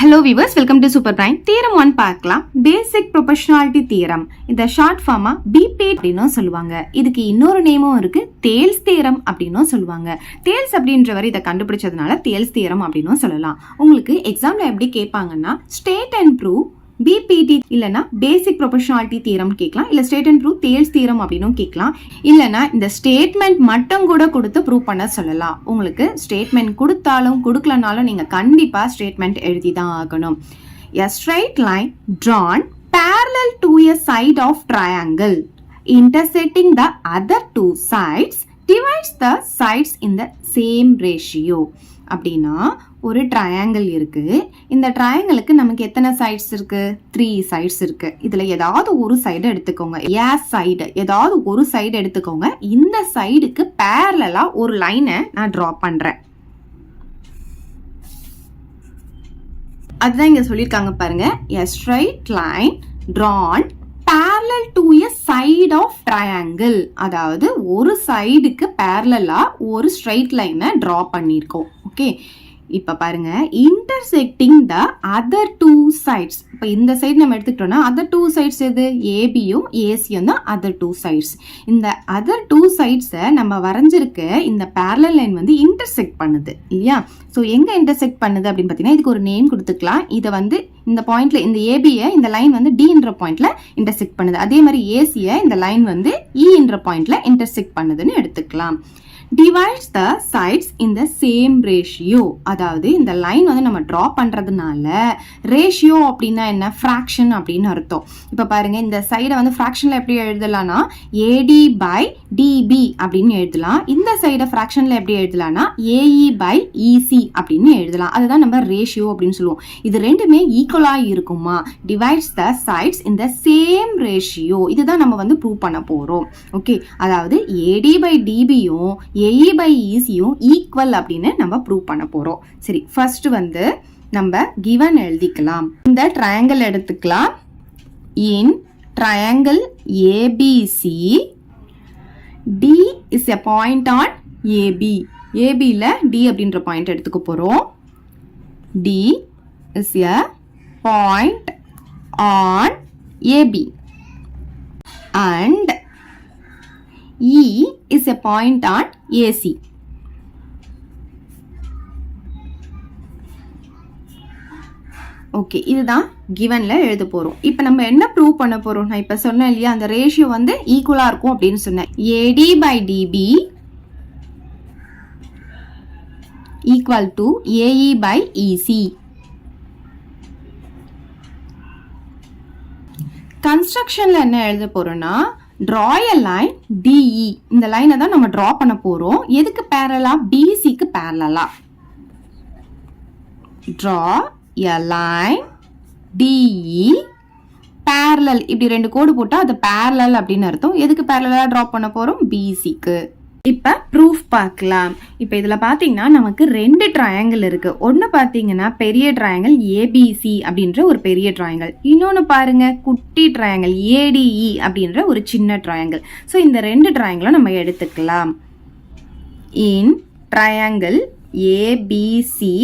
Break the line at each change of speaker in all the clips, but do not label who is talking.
Hello viewers, welcome to Super Prime. Theorem 1 பார்க்கலாம். Basic Proportionality Theorem. இந்த short pharma BP அப்படினு சொல்லுவாங்க. இதுக்கு இன்னொரு நேமும் இருக்கு, Thales Theorem அப்படினு சொல்லுவாங்க. Thales அப்படின்றவர் இத கண்டுபிடிச்சதனால Thales Theorem அப்படினு சொல்லலாம். உங்களுக்கு எக்ஸாம்ல எப்படி கேட்பாங்கன்னா state and prove BPT இல்லனா பேசிக் ப்ரொபோர்ஷனாலிட்டி தியரம் கேட்கலாம், இல்ல ஸ்டேட் அண்ட் ப்ரூவ் தேல்ஸ் தியரம் அப்படின்னும் கேட்கலாம். இல்லனா இந்த ஸ்டேட்மெண்ட் மட்டும் கூட கொடுத்து ப்ரூவ் பண்ண சொல்லலாம். உங்களுக்கு ஸ்டேட்மெண்ட் கொடுத்தாலும் கொடுக்கலனாலும் நீங்க கண்டிப்பா ஸ்டேட்மெண்ட் எழுதி தான் ஆகணும். A straight line drawn parallel to a side of triangle intersecting the other two sides divides the sides in the same ratio. அப்படின்னா ஒரு ட்ரையாங்கிள் இருக்கு. இந்த ட்ரையாங்கிளுக்கு நமக்கு எத்தனை சைட்ஸ் இருக்கு? 3 சைட்ஸ் இருக்கு. இதுல ஏதாவது ஒரு சைடு எடுத்துக்கோங்க. சைடு ஏதாவது ஒரு சைடு எடுத்துக்கோங்க. இந்த சைடுக்கு பேரலலா ஒரு லைனை நான் டிரா பண்றேன். அதுதான் இங்க சொல்லியிருக்காங்க பாருங்க. A straight line drawn parallel to a side of triangle. அதாவது ஒரு சைடுக்கு பேரலலா ஒரு ஸ்ட்ரைட் லைனை டிரா பண்ணியிருக்கோம். ஓகே, இப்ப பாருங்க, intersecting the other two sides. இப்ப இந்த சைடு நம்ம எடுத்துக்கிட்டோம்னா other two sides எது? ஏபியும் ஏசியும் தான் other two sides. இந்த other two sides நம்ம வரைஞ்சிருக்க இந்த parallel line வந்து intersect பண்ணுது இல்லையா? ஸோ எங்க intersect பண்ணுது அப்படின்னு பார்த்தீங்கன்னா இதுக்கு ஒரு நேம் கொடுத்துக்கலாம். இதை வந்து இந்த பாயிண்ட்ல இந்த ஏபியை இந்த லைன் வந்து டின்ற பாயிண்ட்ல intersect பண்ணுது. அதே மாதிரி ஏசியை இந்த லைன் வந்து இன்ற பாயிண்ட்ல intersect பண்ணுதுன்னு எடுத்துக்கலாம். Divides the sides in the same ratio. அதாவது இந்த லைன் வந்து நம்ம டிரா பண்றதுனால ரேஷியோ அப்படின்னா என்ன? ஃப்ராக்ஷன் அப்படின்னு அர்த்தம். இப்ப பாருங்க, இந்த சைடை வந்து ஃப்ராக்ஷன்ல எப்படி எழுதலாம்னா ஏடி பை டிபி அப்படின்னு எழுதலாம். இந்த சைடை ஃப்ராக்ஷன்ல எப்படி எழுதலாம்னா ஏஇ பை இசி அப்படின்னு எழுதலாம். அதுதான் நம்ம ரேஷியோ அப்படின்னு சொல்லுவோம். இது ரெண்டுமே ஈக்குவலா இருக்குமா? Divides the sides in the same ratio. இதுதான் நம்ம வந்து ப்ரூவ் பண்ண போறோம். ஓகே, அதாவது ஏடி பை டிபியும் ஏஇ பை இசியும் ஈக்குவல் அப்படின்னு நம்ம ப்ரூவ் பண்ண போறோம். சரி, ஃபர்ஸ்ட் வந்து நம்ம கிவன் எழுதிக்கலாம். இந்த ட்ரையாங்கிள் எடுத்துக்கலாம். In triangle ABC D is a point on AB. ஏபியில் டி அப்படின்ற பாயிண்ட் எடுத்துக்க போறோம். D is a point on AB and E is a point on AC. Okay, இதுதான் கிவன்ல எழுத போறோம். இப்போ நம்ம என்ன ப்ரூவ் பண்ண போறோம்? நான் இப்ப சொன்னேன் இல்லையா, அந்த ரேஷியோ வந்து ஈக்குவலா இருக்கும் அப்படின்னு சொன்னேன். AD by DB equal to AE by EC. கன்ஸ்ட்ரக்ஷன்ல என்ன எழுத போறோம்னா draw a line DE. இந்த லைனை தான் நம்ம draw பண்ண போறோம். எதுக்கு பேரலா? BCக்கு பேரலா. draw a line DE parallel. இப்படி ரெண்டு கோடு போட்டா அது parallel அப்படின்னு அர்த்தம். எதுக்கு பேரலா draw பண்ண போறோம்? BCக்கு. இப்ப ப்ரூஃப் பார்க்கலாம். இப்ப இதுல பாத்தீங்கன்னா நமக்கு ரெண்டு ட்ரையாங்கிள் இருக்கு. ஒன்னு பாத்தீங்கன்னா பெரிய ட்ரையாங்கிள் ஏபிசி அப்படின்ற ஒரு பெரிய ட்ரையாங்கிள். இன்னொன்னு பாருங்க, குட்டி ட்ரையாங்கிள் ஏடிஇ அப்படின்ற ஒரு சின்ன ட்ரையாங்கிள். ஸோ இந்த ரெண்டு ட்ரையாங்கிளும் நம்ம எடுத்துக்கலாம். In triangle ABC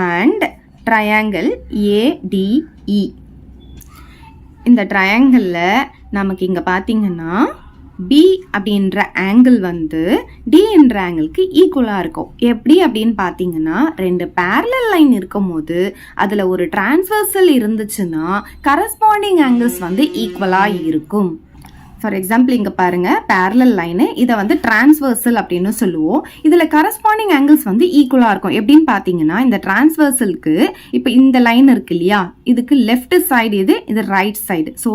and triangle ADE. இந்த ட்ரையாங்கிள்ல நமக்கு இங்க பாத்தீங்கன்னா பி அப்படின்ற ஆங்கிள் வந்து டி என்ற ஆங்கிளுக்கு ஈக்குவலா இருக்கும். எப்படி அப்படின்னு பாத்தீங்கன்னா, ரெண்டு பேரலல் லைன் இருக்கும் போது அதுல ஒரு டிரான்ஸ்வர்சல் இருந்துச்சுன்னா கரஸ்பாண்டிங் ஆங்கிள்ஸ் வந்து ஈக்குவலா இருக்கும். ஃபார் எக்ஸாம்பிள் இங்க பாருங்க, பேரலல் லைனு, இதை வந்து டிரான்ஸ்வர்சல் அப்படின்னு சொல்லுவோம். இதுல கரஸ்பாண்டிங் ஆங்கிள்ஸ் வந்து ஈக்குவலா இருக்கும். எப்படின்னு பாத்தீங்கன்னா, இந்த டிரான்ஸ்வர்சலுக்கு இப்ப இந்த லைன் இருக்கு இல்லையா, இதுக்கு லெஃப்ட் சைடு இது, இது ரைட் சைடு. ஸோ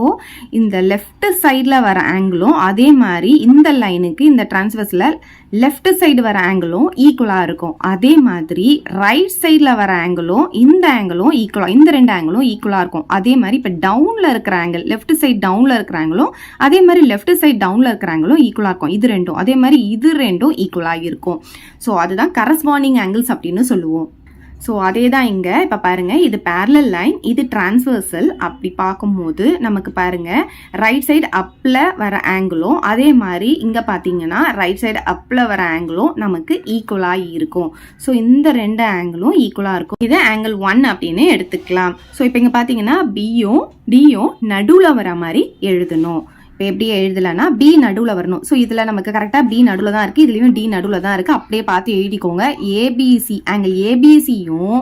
இந்த லெஃப்ட் சைட்ல வர ஆங்கிளும் அதே மாதிரி இந்த லைனுக்கு இந்த டிரான்ஸ்வர்ஸ்ல லெஃப்ட் சைடு வர ஆங்கிளும் ஈக்குவலா இருக்கும். அதே மாதிரி ரைட் சைட்ல வர ஆங்கிளும் இந்த ஆங்கிளும் ஈக்குவலா, இந்த ரெண்டு ஆங்கிளும் ஈக்குவலா இருக்கும். அதே மாதிரி இப்ப டவுன்ல இருக்கிற ஆங்கிள், லெஃப்ட் சைடு டவுன்ல இருக்கிற ஆங்கிளும் அதே மாதிரி லெஃப்ட் சைடு டவுன்ல இருக்கிற ஆங்கிளும் ஈக்குவலா இருக்கும். இது ரெண்டும் அதே மாதிரி இது ரெண்டும் ஈக்குவலா இருக்கும். ஸோ அதுதான் கரஸ்பாண்டிங் ஆங்கிள்ஸ் அப்படின்னு சொல்லுவோம். ஸோ அதே தான் இங்கே இப்போ பாருங்கள், இது பேரலல் லைன், இது டிரான்ஸ்வர்சல். அப்படி பார்க்கும்போது நமக்கு பாருங்கள், ரைட் சைடு அப்பில் வர ஆங்கிளும் அதே மாதிரி இங்கே பார்த்தீங்கன்னா ரைட் சைடு அப்பில் வர ஆங்கிளும் நமக்கு ஈக்குவலாக இருக்கும். ஸோ இந்த ரெண்டு ஆங்கிளும் ஈக்குவலாக இருக்கும். இதை ஆங்கிள் 1 அப்படின்னு எடுத்துக்கலாம். ஸோ இப்போ இங்கே பார்த்தீங்கன்னா பியும் டியும் நடுவில் வர மாதிரி எழுதணும். இப்போ எப்படி எழுதலைன்னா பி நடுவில் வரணும். ஸோ இதில் நமக்கு கரெக்டாக பி நடுவில் தான் இருக்குது, இதுலேயும் டி நடுவில் தான் இருக்குது. அப்படியே பார்த்து எழுதிக்கோங்க. ஏபிசி ஆங்கிள் ஏபிசியும்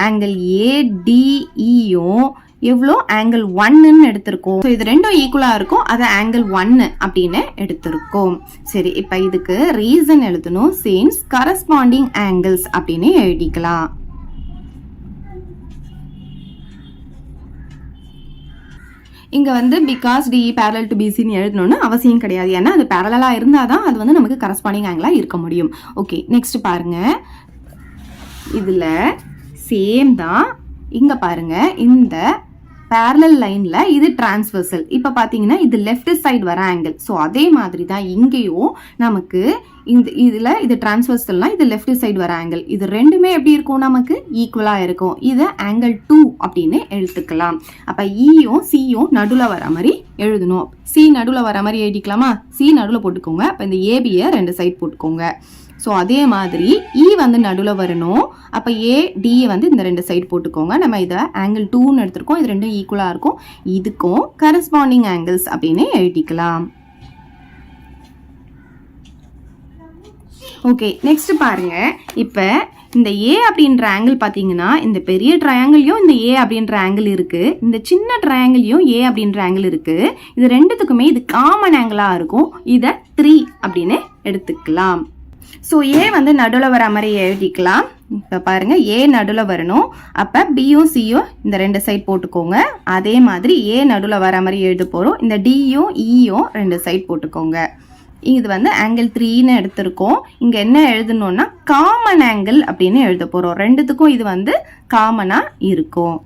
ஆங்கிள் ஏடிஇயும் எவ்வளோ ஆங்கிள் 1ன்னு எடுத்திருக்கோம். ஸோ இது ரெண்டும் ஈக்குவலாக இருக்கும், அதை ஆங்கிள் 1 அப்படின்னு எடுத்திருக்கோம். சரி, இப்போ இதுக்கு ரீசன் எழுதணும். சின்ஸ் கரஸ்பாண்டிங் ஆங்கிள்ஸ் அப்படின்னு எழுதிக்கலாம். இங்கே வந்து பிகாஸ் டிஇ பேரலல் டு பிசின்னு எழுதணும்னு அவசியம் கிடையாது. ஏன்னா அது பேரலாக இருந்தால் தான் அது வந்து நமக்கு கரஸ்பாண்டிங் ஆங்கிளாக இருக்க முடியும். ஓகே, நெக்ஸ்ட் பாருங்க, இதில் சேம் தான். இங்கே பாருங்க, இந்த பேரலல் லைனில் இது டிரான்ஸ்வர்சல். இப்போ பார்த்தீங்கன்னா இது லெஃப்ட் சைடு வர ஆங்கிள். ஸோ அதே மாதிரி தான் இங்கேயும் நமக்கு இதில் இது டிரான்ஸ்வர்சல்னா இது லெஃப்ட் சைடு வர ஆங்கிள். இது ரெண்டுமே எப்படி இருக்கும், நமக்கு ஈக்குவலாக இருக்கும். இதை ஆங்கிள் 2 அப்படின்னு எடுத்துக்கலாம். அப்போ ஈயும் சியும் நடுவில் வர மாதிரி எழுதணும். சி நடுவில் வர மாதிரி எழுதிக்கலாமா? சி நடுவில் போட்டுக்கோங்க. அப்போ இந்த ஏபியை 2 சைடு போட்டுக்கோங்க. ஸோ அதே மாதிரி இ வந்து நடுவில் வரணும். அப்போ ஏடியை வந்து இந்த 2 சைடு போட்டுக்கோங்க. நம்ம இதை ஆங்கிள் 2ன்னு எடுத்திருக்கோம். இது ரெண்டும் ஈக்குவலாக இருக்கும். இதுக்கும் கரஸ்பாண்டிங் ஆங்கிள்ஸ் அப்படின்னு எழுதிக்கலாம். ஓகே, நெக்ஸ்ட் பாருங்க, இப்போ இந்த ஏ அப்படின்ற ஆங்கிள் பார்த்தீங்கன்னா இந்த பெரிய ட்ரையாங்கிள்லையும் இந்த ஏ அப்படின்ற ஆங்கிள் இருக்கு, இந்த சின்ன ட்ரையாங்கிள்லையும் ஏ அப்படின்ற ஆங்கிள் இருக்கு. இது ரெண்டுத்துக்குமே இது காமன் ஆங்கிளாக இருக்கும். இதை 3 அப்படின்னு எடுத்துக்கலாம். ஸோ ஏ வந்து நடுவில் வர மாதிரி எழுதிக்கலாம். இப்போ பாருங்க, ஏ நடுவில் வரணும். அப்போ பியும் சியும் இந்த 2 சைட் போட்டுக்கோங்க. அதே மாதிரி ஏ நடுவில் வர மாதிரி எழுத போகிறோம். இந்த டியும் ஈயும் 2 சைட் போட்டுக்கோங்க. இது வந்து ஆங்கிள் 3ன்னு எடுத்திருக்கோம். இங்கே என்ன எழுதணும்னா காமன் ஆங்கிள் அப்படின்னு எழுத போகிறோம். ரெண்டுத்துக்கும் இது வந்து காமனாக இருக்கும்.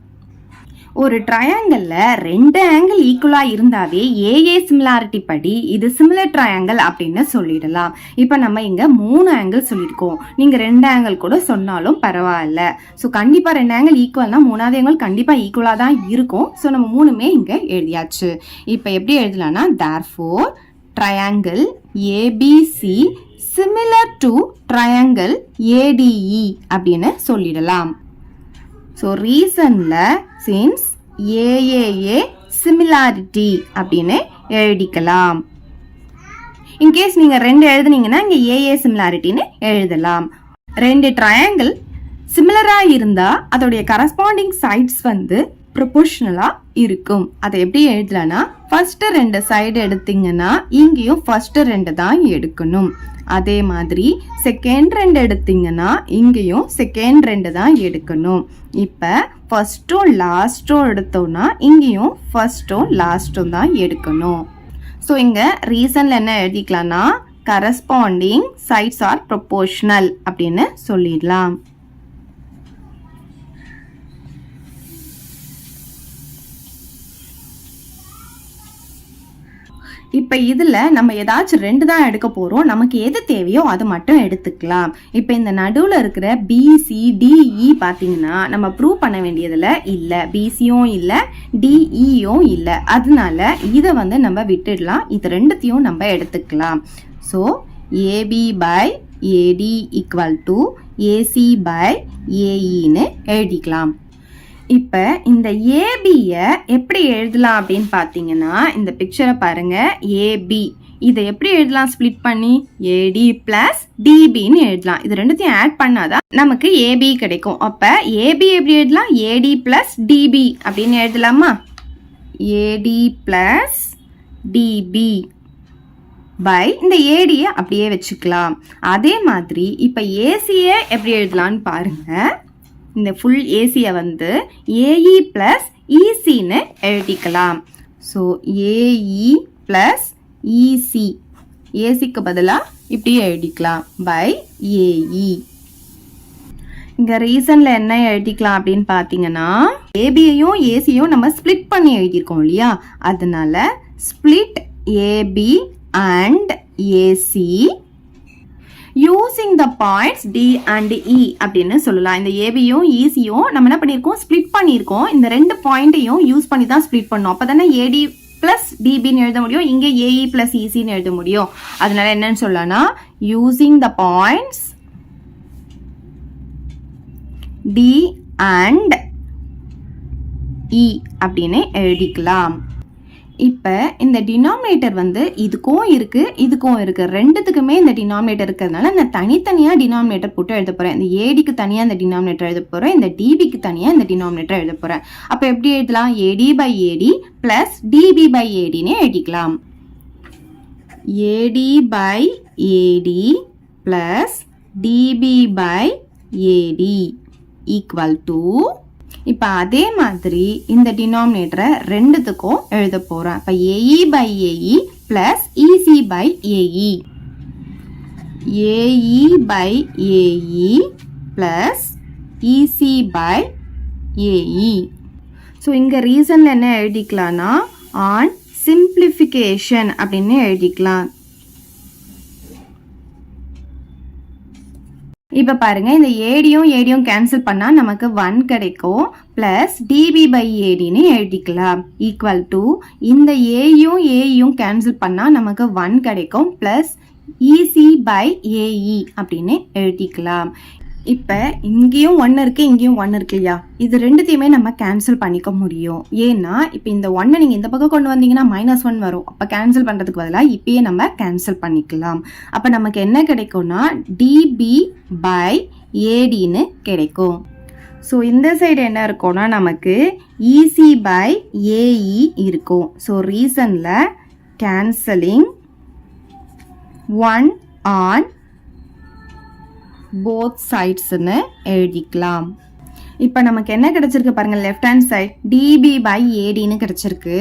ஒரு ட்ரையாங்கிளில் 2 ஆங்கிள் ஈக்குவலாக இருந்தாவே ஏஏ சிமிலாரிட்டி படி இது சிமிலர் ட்ரையாங்கிள் அப்படின்னு சொல்லிடலாம். இப்போ நம்ம இங்கே 3 ஆங்கிள் சொல்லியிருக்கோம். நீங்கள் 2 ஆங்கிள் கூட சொன்னாலும் பரவாயில்ல. ஸோ கண்டிப்பாக 2 ஆங்கிள் ஈக்குவல்னா 3ஆவது ஆங்கிள் கண்டிப்பாக ஈக்குவலாக தான் இருக்கும். ஸோ நம்ம 3மே இங்கே எழுதியாச்சு. இப்போ எப்படி எழுதலாம்னா therefore triangle ABC similar to triangle ADE அப்படின்னு சொல்லிடலாம். ஸோ ரீசனில் சின்ஸ் ஏஏஏ சிமிலாரிட்டி அப்படின்னு எழுதிக்கலாம். இன்கேஸ் நீங்கள் 2 எழுதுனீங்கன்னா இங்கே ஏஏ சிமிலாரிட்டின்னு எழுதலாம். 2 ட்ரையாங்கிள் சிமிலராக இருந்தால் அதோடைய கரஸ்பாண்டிங் சைட்ஸ் வந்து ப்ரொபோர்ஷனலாக இருக்கும். அதை எப்படி எழுதலாம்னா ஃபர்ஸ்ட் 2 சைடு எடுத்தீங்கன்னா இங்கேயும் ஃபர்ஸ்ட் 2 தான் எடுக்கணும். அதே மாதிரி செகண்ட் 2 எடுத்தீங்கன்னா இங்கேயும் செகண்ட் 2 தான் எடுக்கணும். இப்போ ஃபர்ஸ்ட்டும் லாஸ்ட்டும் எடுத்தோம்னா இங்கேயும் ஃபர்ஸ்ட்டும் லாஸ்ட்டும் தான் எடுக்கணும். ஸோ இங்கே ரீசனில் என்ன எழுதிக்கலாம்னா கரஸ்பாண்டிங் சைட்ஸ் ஆர் ப்ரொபோர்ஷனல் அப்படின்னு சொல்லிடலாம். இப்போ இதில் நம்ம ஏதாச்சும் 2 தான் எடுக்க போகிறோம். நமக்கு எது தேவையோ அது மட்டும் எடுத்துக்கலாம். இப்போ இந்த நடுவில் இருக்கிற பிசிடிஇ பார்த்தீங்கன்னா நம்ம ப்ரூவ் பண்ண வேண்டியதில் இல்லை, பிசியும் இல்லை டிஇயும் இல்லை. அதனால இதை வந்து நம்ம விட்டுடலாம். இது 2த்தையும் நம்ம எடுத்துக்கலாம். So AB by AD equal to AC by ஏஇன்னு எழுதிக்கலாம். இப்போ இந்த ஏபியை எப்படி எழுதலாம் அப்படின்னு பார்த்தீங்கன்னா இந்த பிக்சரை பாருங்க. ஏபி இதை எப்படி எழுதலாம், ஸ்பிளிட் பண்ணி ஏடி பிளஸ் டிபின்னு எழுதலாம். இது 2த்தையும் ஆட் பண்ணாதான் நமக்கு ஏபி கிடைக்கும். அப்போ ஏபி எப்படி எழுதலாம், ஏடி பிளஸ் டிபி அப்படின்னு எழுதலாமா? ஏடி பிளஸ் டிபி பை இந்த ஏடியை அப்படியே வச்சுக்கலாம். அதே மாதிரி இப்போ ஏசியை எப்படி எழுதலான்னு பாருங்க. இந்த ஃபுல் ஏசியை வந்து ஏஇ பிளஸ் இசின்னு எழுதிக்கலாம். ஸோ ஏஇ பிளஸ் இசி, ஏசிக்கு பதிலாக இப்படி எழுதிக்கலாம் பை ஏஇ. இங்கே ரீசனில் என்ன எழுதிக்கலாம் அப்படின்னு பார்த்தீங்கன்னா ஏபியையும் ஏசியையும் நம்ம ஸ்ப்ளிட் பண்ணி எழுதியிருக்கோம் இல்லையா, அதனால split AB and AC using the points D and E அப்படின்னு சொல்லலாம். இந்த ஏபியும் ஈசியும் நம்ம என்ன பண்ணியிருக்கோம், ஸ்பிளிட் பண்ணியிருக்கோம். இந்த ரெண்டு பாயிண்ட்டையும் யூஸ் பண்ணி தான் ஸ்பிளிட் பண்ணோம். அப்போ தானே ஏடி பிளஸ் டிபின்னு எழுத முடியும், இங்கே ஏஇ பிளஸ் இசின்னு எழுத முடியும். அதனால என்னன்னு சொல்லலாம்னா using the points D and E அப்படின்னு எழுதிக்கலாம். இப்போ இந்த டினாமினேட்டர் வந்து இதுக்கும் இருக்கு இதுக்கும் இருக்கு, ரெண்டுத்துக்குமே இந்த டினாமினேட்டர் இருக்கிறதுனால நான் தனித்தனியாக டினாமினேட்டர் போட்டு எழுத போகிறேன். இந்த ஏடிக்கு தனியாக இந்த டினாமினேட்டர் எழுத போகிறேன், இந்த டிபிக்கு தனியாக இந்த டினாமினேட்டர் எழுத போகிறேன். அப்போ எப்படி எழுதலாம், AD by AD plus DB by ஏடின்னு எழுதிக்கலாம். AD by AD plus DB by AD equal to, இப்போ அதே மாதிரி இந்த டினாமினேட்டரை ரெண்டுத்துக்கும் எழுத போகிறேன். இப்போ AE by AE plus EC by AE, AE by AE plus EC by AE. So இங்கே ரீசனில் என்ன எழுதிக்கலாம்னா ஆன் சிம்பிளிஃபிகேஷன் அப்படின்னு எழுதிக்கலாம். இப்போ பாருங்க, இந்த ஏடியும் கேன்சல் பண்ணால் நமக்கு 1 கிடைக்கும். பிளஸ் டிபி பை ஏடின்னு எழுதிக்கலாம். ஈக்குவல் டு இந்த ஏயும் கேன்சல் பண்ணால் நமக்கு 1 கிடைக்கும். பிளஸ் இசி பை ஏஇ அப்படின்னு எழுதிக்கலாம். இப்போ இங்கேயும் 1 இருக்கு, இங்கேயும் 1 இருக்கு இல்லையா, இது ரெண்டுத்தையுமே நம்ம கேன்சல் பண்ணிக்க முடியும். ஏன்னா இப்போ இந்த 1 நீங்கள் இந்த பக்கம் கொண்டு வந்தீங்கன்னா -1 வரும். அப்போ கேன்சல் பண்ணுறதுக்கு பதிலாக இப்பயே நம்ம கேன்சல் பண்ணிக்கலாம். அப்போ நமக்கு என்ன கிடைக்கும்னா டிபி பை ஏடின்னு கிடைக்கும். ஸோ இந்த சைடு என்ன இருக்கும்னா நமக்கு இசி பை ஏஇ இருக்கும். ஸோ ரீசனில் கேன்சலிங் 1 ஆன் போத் சைட்ஸ்ன்னு எழுதிக்கலாம். இப்போ நமக்கு என்ன கிடைச்சிருக்கு பாருங்க, left hand side DB by ஏடின்னு கிடைச்சிருக்கு.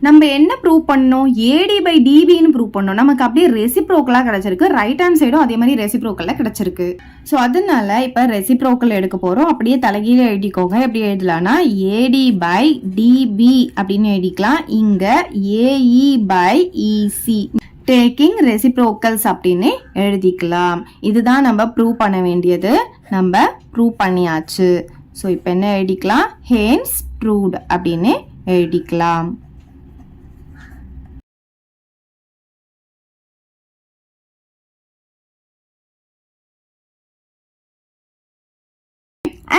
நம்ம என்ன ப்ரூவ் பண்ணோம், ஏடி பை டிபின்னு ப்ரூவ் பண்ணோம். நமக்கு அப்படியே ரெசிப்ரோக்கலாக கிடைச்சிருக்கு. ரைட் ஹேண்ட் சைடும் அதே மாதிரி ரெசிப்ரோக்கலாக கிடைச்சிருக்கு. ஸோ அதனால இப்போ ரெசிப்ரோக்கல் எடுக்க போகிறோம். அப்படியே தலைகீழ எழுதிக்கோங்க. எப்படி எழுதலாம்னா ஏடி பை டிபி அப்படின்னு எழுதிக்கலாம். இங்கே AE by EC taking reciprocals அப்படின்னு எழுதிக்கலாம். இதுதான் நம்ம ப்ரூவ் பண்ண வேண்டியது. நம்ம ப்ரூவ் பண்ணியாச்சு. ஸோ இப்போ என்ன எழுதிக்கலாம், ஹென்ஸ் ப்ரூவ்ட் அப்படின்னு எழுதிக்கலாம்.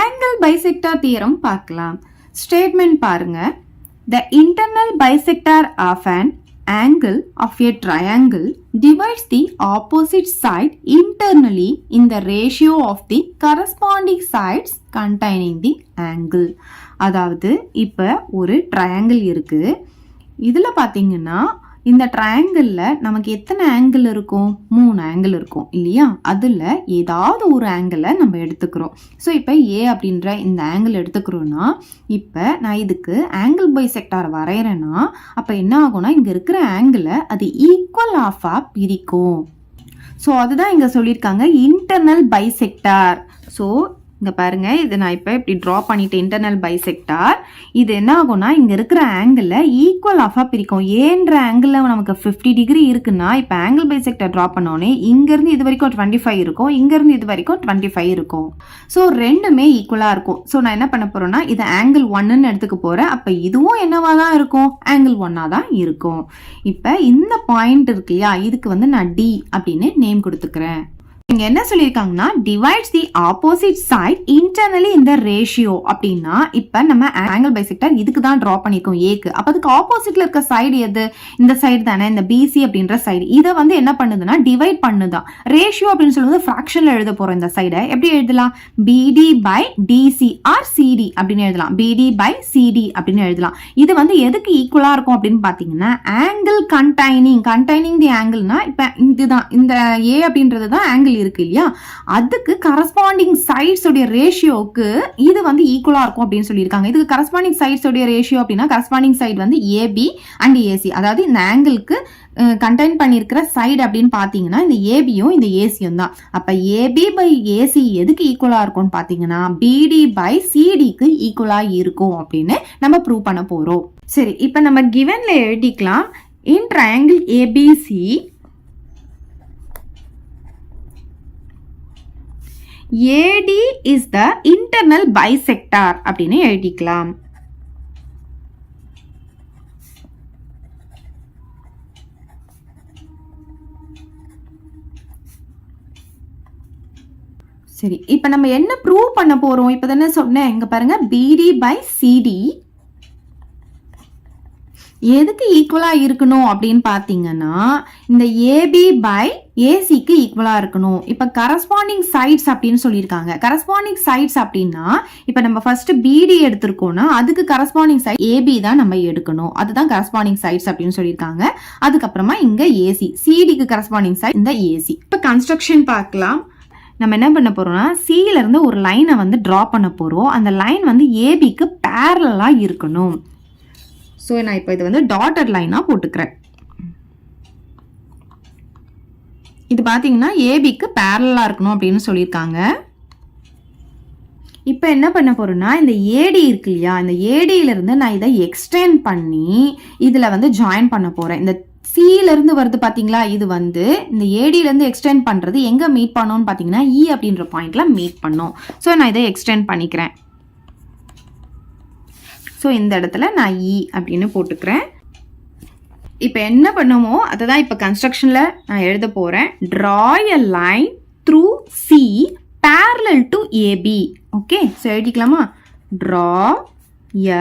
ஆங்கிள் பைசெக்டார் தியரம் பார்க்கலாம். ஸ்டேட்மெண்ட் பாருங்க. The internal bisector of an angle of a triangle divides the opposite side internally in the ratio of the corresponding sides containing the angle. அதாவது இப்போ ஒரு ட்ரையாங்கிள் இருக்கு. இதில் பார்த்தீங்கன்னா இந்த ட்ரையாங்கிளில் நமக்கு எத்தனை ஆங்கிள் இருக்கும், 3 ஆங்கிள் இருக்கும் இல்லையா. அதில் ஏதாவது ஒரு ஆங்கிளை நம்ம எடுத்துக்கிறோம். ஸோ இப்போ ஏ அப்படின்ற இந்த ஆங்கிள் எடுத்துக்கிறோன்னா, இப்போ நான் இதுக்கு ஆங்கிள் பைசெக்டார் வரைகிறேன்னா அப்போ என்ன ஆகும்னா இங்கே இருக்கிற ஆங்கிளை அது ஈக்குவல் ஆஃபாக பிரிக்கும். ஸோ அதுதான் இங்கே சொல்லியிருக்காங்க இன்டர்னல் பைசெக்டார். ஸோ இங்கே பாருங்க, இதை நான் இப்போ இப்படி ட்ரா பண்ணிட்டேன் இன்டர்னல் பைசெக்டார். இது என்ன ஆகும்னா இங்கே இருக்கிற ஆங்கிளை ஈக்குவல் ஆஃபாக பிரிக்கும். ஏன்ற ஆங்கிளில் நமக்கு 50 டிகிரி இருக்குன்னா இப்போ ஆங்கிள் பைசெக்டார் ட்ரா பண்ணோன்னே இங்கேருந்து இது வரைக்கும் 25 இருக்கும், இங்கேருந்து இது வரைக்கும் 25 இருக்கும். ஸோ ரெண்டுமே ஈக்குவலாக இருக்கும். ஸோ நான் என்ன பண்ண போகிறேன்னா இதை ஆங்கிள் 1ன்னு எடுத்துக்க போகிறேன். அப்போ இதுவும் என்னவா தான் இருக்கும், ஆங்கிள் 1ஆக தான் இருக்கும். இப்போ இந்த பாயிண்ட் இருக்கு இல்லையா, இதுக்கு வந்து நான் டி அப்படின்னு நேம் கொடுத்துக்கிறேன். இங்க என்ன சொல்லியிருக்காங்கன்னா divides the opposite side internally in the ratio அப்படின்னா இப்போ நம்ம ஆங்கிள் பைசெக்டார் இதுக்கு தான் ட்ரா பண்ணியிருக்கோம் ஏக்கு. அப்போ அதுக்கு ஆப்போசிட்ல இருக்க சைடு எது, இந்த சைடு தானே, இந்த பிசி அப்படின்ற சைடு. இதை வந்து என்ன பண்ணுதுன்னா டிவைட் பண்ணுதான். ரேஷியோ அப்படின்னு சொல்லுவது ஃப்ராக்ஷன்ல எழுத போறோம். இந்த சைடை எப்படி எழுதலாம், பிடி பை டிசி ஆர் சிடி அப்படின்னு எழுதலாம், பிடி பை சிடி அப்படின்னு எழுதலாம். இது வந்து எதுக்கு ஈக்குவலா இருக்கும் அப்படின்னு பாத்தீங்கன்னா ஆங்கிள் கண்டைனிங் தி ஆங்கிள்னா இப்போ இதுதான், இந்த ஏ அப்படின்றது தான் ஆங்கிள் இருக்கு இல்லையா, அதுக்கு கரஸ்பாண்டிங் சைட்ஸ் உடைய ரேஷியோக்கு இது வந்து ஈக்குவலா இருக்கும் அப்படின்னு சொல்லியிருக்காங்க. இதுக்கு கரஸ்பாண்டிங் சைட்ஸ் உடைய ரேஷியோ அப்படின்னா கரஸ்பாண்டிங் சைடு வந்து ஏபி அண்ட் ஏசி. அதாவது இந்த ஆங்கிளுக்கு கண்டெயின் பண்ணியிருக்கிற சைடு அப்படின்னு பார்த்தீங்கன்னா இந்த ஏபியும் இந்த ஏசியும் தான். அப்போ ஏபி பை ஏசி எதுக்கு ஈக்குவலாக இருக்கும்னு பார்த்தீங்கன்னா பிடி பை சிடிக்கு ஈக்குவலாக இருக்கும் அப்படின்னு நம்ம ப்ரூவ் பண்ண போகிறோம். சரி, இப்போ நம்ம கிவன்ல எழுதிக்கலாம். இன் triangle ABC AD is the internal bisector அப்படின்னு எழுதிக்கலாம். சரி, இப்போ நம்ம என்ன ப்ரூவ் பண்ண போறோம்? இப்போ தானே சொன்னேன், இங்க பாருங்க, BD by CD எதுக்கு ஈக்குவலா இருக்கணும் அப்படின்னு பாத்தீங்கன்னா, இந்த AB by ACக்கு ஈக்குவலா இருக்கணும். இப்ப கரஸ்பாண்டிங் சைட்ஸ் அப்படின்னு சொல்லியிருக்காங்க. கரஸ்பாண்டிங் சைட்ஸ் அப்படின்னா, இப்ப நம்ம ஃபர்ஸ்ட் BD எடுத்திருக்கோம்னா அதுக்கு கரஸ்பாண்டிங் சைட் AB தான் நம்ம எடுக்கணும். அதுதான் கரஸ்பாண்டிங் சைட்ஸ் அப்படின்னு சொல்லியிருக்காங்க. அதுக்கப்புறமா இங்க AC, CDக்கு கரஸ்பாண்டிங் சைட் இந்த AC. இப்ப கன்ஸ்ட்ரக்ஷன் பார்க்கலாம். நம்ம என்ன பண்ண போறோம்னா, Cல இருந்து ஒரு லைனை வந்து டிரா பண்ண போறோம். அந்த லைன் வந்து ABக்கு பேரலா இருக்கணும். ஸோ நான் இப்போ இது வந்து டாட்டட் லைனாக போட்டுக்கிறேன். இது பார்த்தீங்கன்னா ஏபிக்கு பேரலாக இருக்கணும் அப்படின்னு சொல்லியிருக்காங்க. இப்போ என்ன பண்ண போறேன்னா, இந்த ஏடி இருக்கு இல்லையா, இந்த ஏடியிலிருந்து நான் இதை எக்ஸ்டெண்ட் பண்ணி இதில் வந்து ஜாயின் பண்ண போகிறேன். இந்த சியிலிருந்து வருது பார்த்தீங்களா, இது வந்து இந்த ஏடியிலேருந்து எக்ஸ்டெண்ட் பண்ணுறது எங்கே மீட் பண்ணோன்னு பார்த்தீங்கன்னா இ அப்படின்ற பாயிண்டில் மீட் பண்ணோம். ஸோ நான் இதை எக்ஸ்டெண்ட் பண்ணிக்கிறேன். ஸோ இந்த இடத்துல நான் இ அப்படின்னு போட்டுக்கிறேன். இப்போ என்ன பண்ணுமோ அதை தான் இப்போ கன்ஸ்ட்ரக்ஷனில் நான் எழுத போகிறேன். Draw a line through C parallel to AB. Okay, so எழுதிக்கலாமா? Draw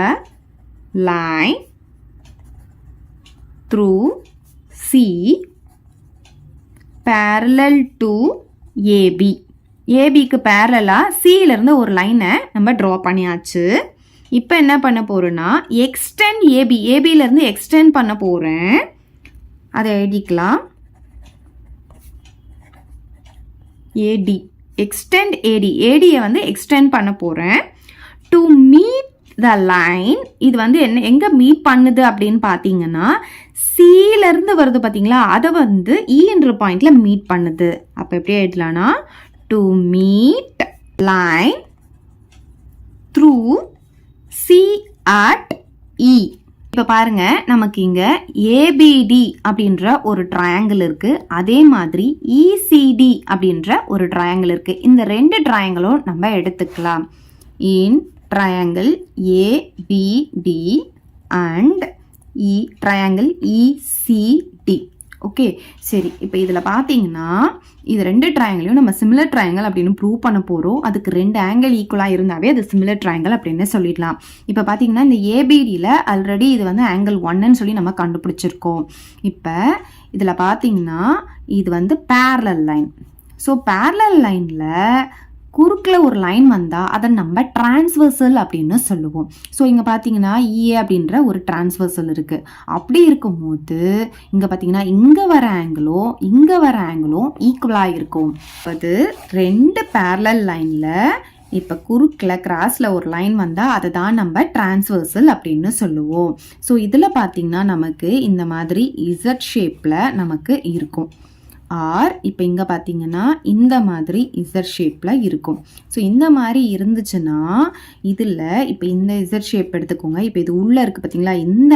a line through C parallel to AB. ஏபிக்கு பேரலாக சியிலேருந்து ஒரு லைனை நம்ம ட்ரா பண்ணியாச்சு. இப்போ என்ன பண்ண போகிறேன்னா, எக்ஸ்டெண்ட் ஏபி, ஏபியிலேருந்து எக்ஸ்டெண்ட் பண்ண போகிறேன். அதை எழுதிக்கலாம். ஏடி, எக்ஸ்டெண்ட் ஏடி, ஏடியை வந்து எக்ஸ்டெண்ட் பண்ண போகிறேன். டு மீட் த லைன், இது வந்து என்ன எங்கே மீட் பண்ணுது அப்படின்னு பார்த்தீங்கன்னா, சியிலேருந்து வருது பார்த்தீங்களா, அதை வந்து இன்ற பாயிண்டில் மீட் பண்ணுது. அப்போ எப்படி எழுதலாம்னா, to meet line through C at E. இப்போ பாருங்க, நமக்கு இங்க ABD அப்படின்ற ஒரு ட்ரையாங்கிள் இருக்கு. அதே மாதிரி ECD அப்படின்ற ஒரு ட்ரையாங்கிள் இருக்கு. இந்த ரெண்டு ட்ரையாங்கிளும் நம்ம எடுத்துக்கலாம். In triangle ABD and triangle ECD. Okay, சரி. இப்போ இதில் பார்த்தீங்கன்னா இது ரெண்டு ட்ரையாங்கிளையும் நம்ம சிமிலர் ட்ரையாங்கிள் அப்படின்னு ப்ரூவ் பண்ண போகிறோம். அதுக்கு ரெண்டு ஆங்கிள் ஈக்குவலாக இருந்தாவே அது சிமிலர் ட்ரையாங்கிள் அப்படின்னு சொல்லிடலாம். இப்போ பார்த்தீங்கன்னா இந்த ஏபிடியில் ஆல்ரெடி இது வந்து ஆங்கிள் 1ன்னு சொல்லி நம்ம கண்டுபிடிச்சிருக்கோம். இப்போ இதில் பார்த்தீங்கன்னா இது வந்து பேரலல் லைன். ஸோ பேரலல் லைனில் குறுக்கில் ஒரு லைன் வந்தால் அதை நம்ம டிரான்ஸ்வர்சல் அப்படின்னு சொல்லுவோம். ஸோ இங்கே பார்த்தீங்கன்னா இஏ அப்படின்ற ஒரு டிரான்ஸ்வர்சல் இருக்குது. அப்படி இருக்கும்போது இங்கே பார்த்தீங்கன்னா இங்கே வர ஆங்கிளும் ஈக்குவலாக இருக்கும். அது ரெண்டு பேரலல் லைனில் இப்போ குறுக்கில் கிராஸில் ஒரு லைன் வந்தால் அதை தான் நம்ம டிரான்ஸ்வர்சல் அப்படின்னு சொல்லுவோம். ஸோ இதில் பார்த்தீங்கன்னா நமக்கு இந்த மாதிரி இசட் ஷேப்பில் நமக்கு இருக்கும். ஆர் இப்போ இங்கே பார்த்தீங்கன்னா இந்த மாதிரி இசட் ஷேப்பில் இருக்கும். ஸோ இந்த மாதிரி இருந்துச்சுன்னா இதில் இப்போ இந்த இசட் ஷேப் எடுத்துக்கோங்க. இப்போ இது உள்ளே இருக்குது பார்த்தீங்களா, இந்த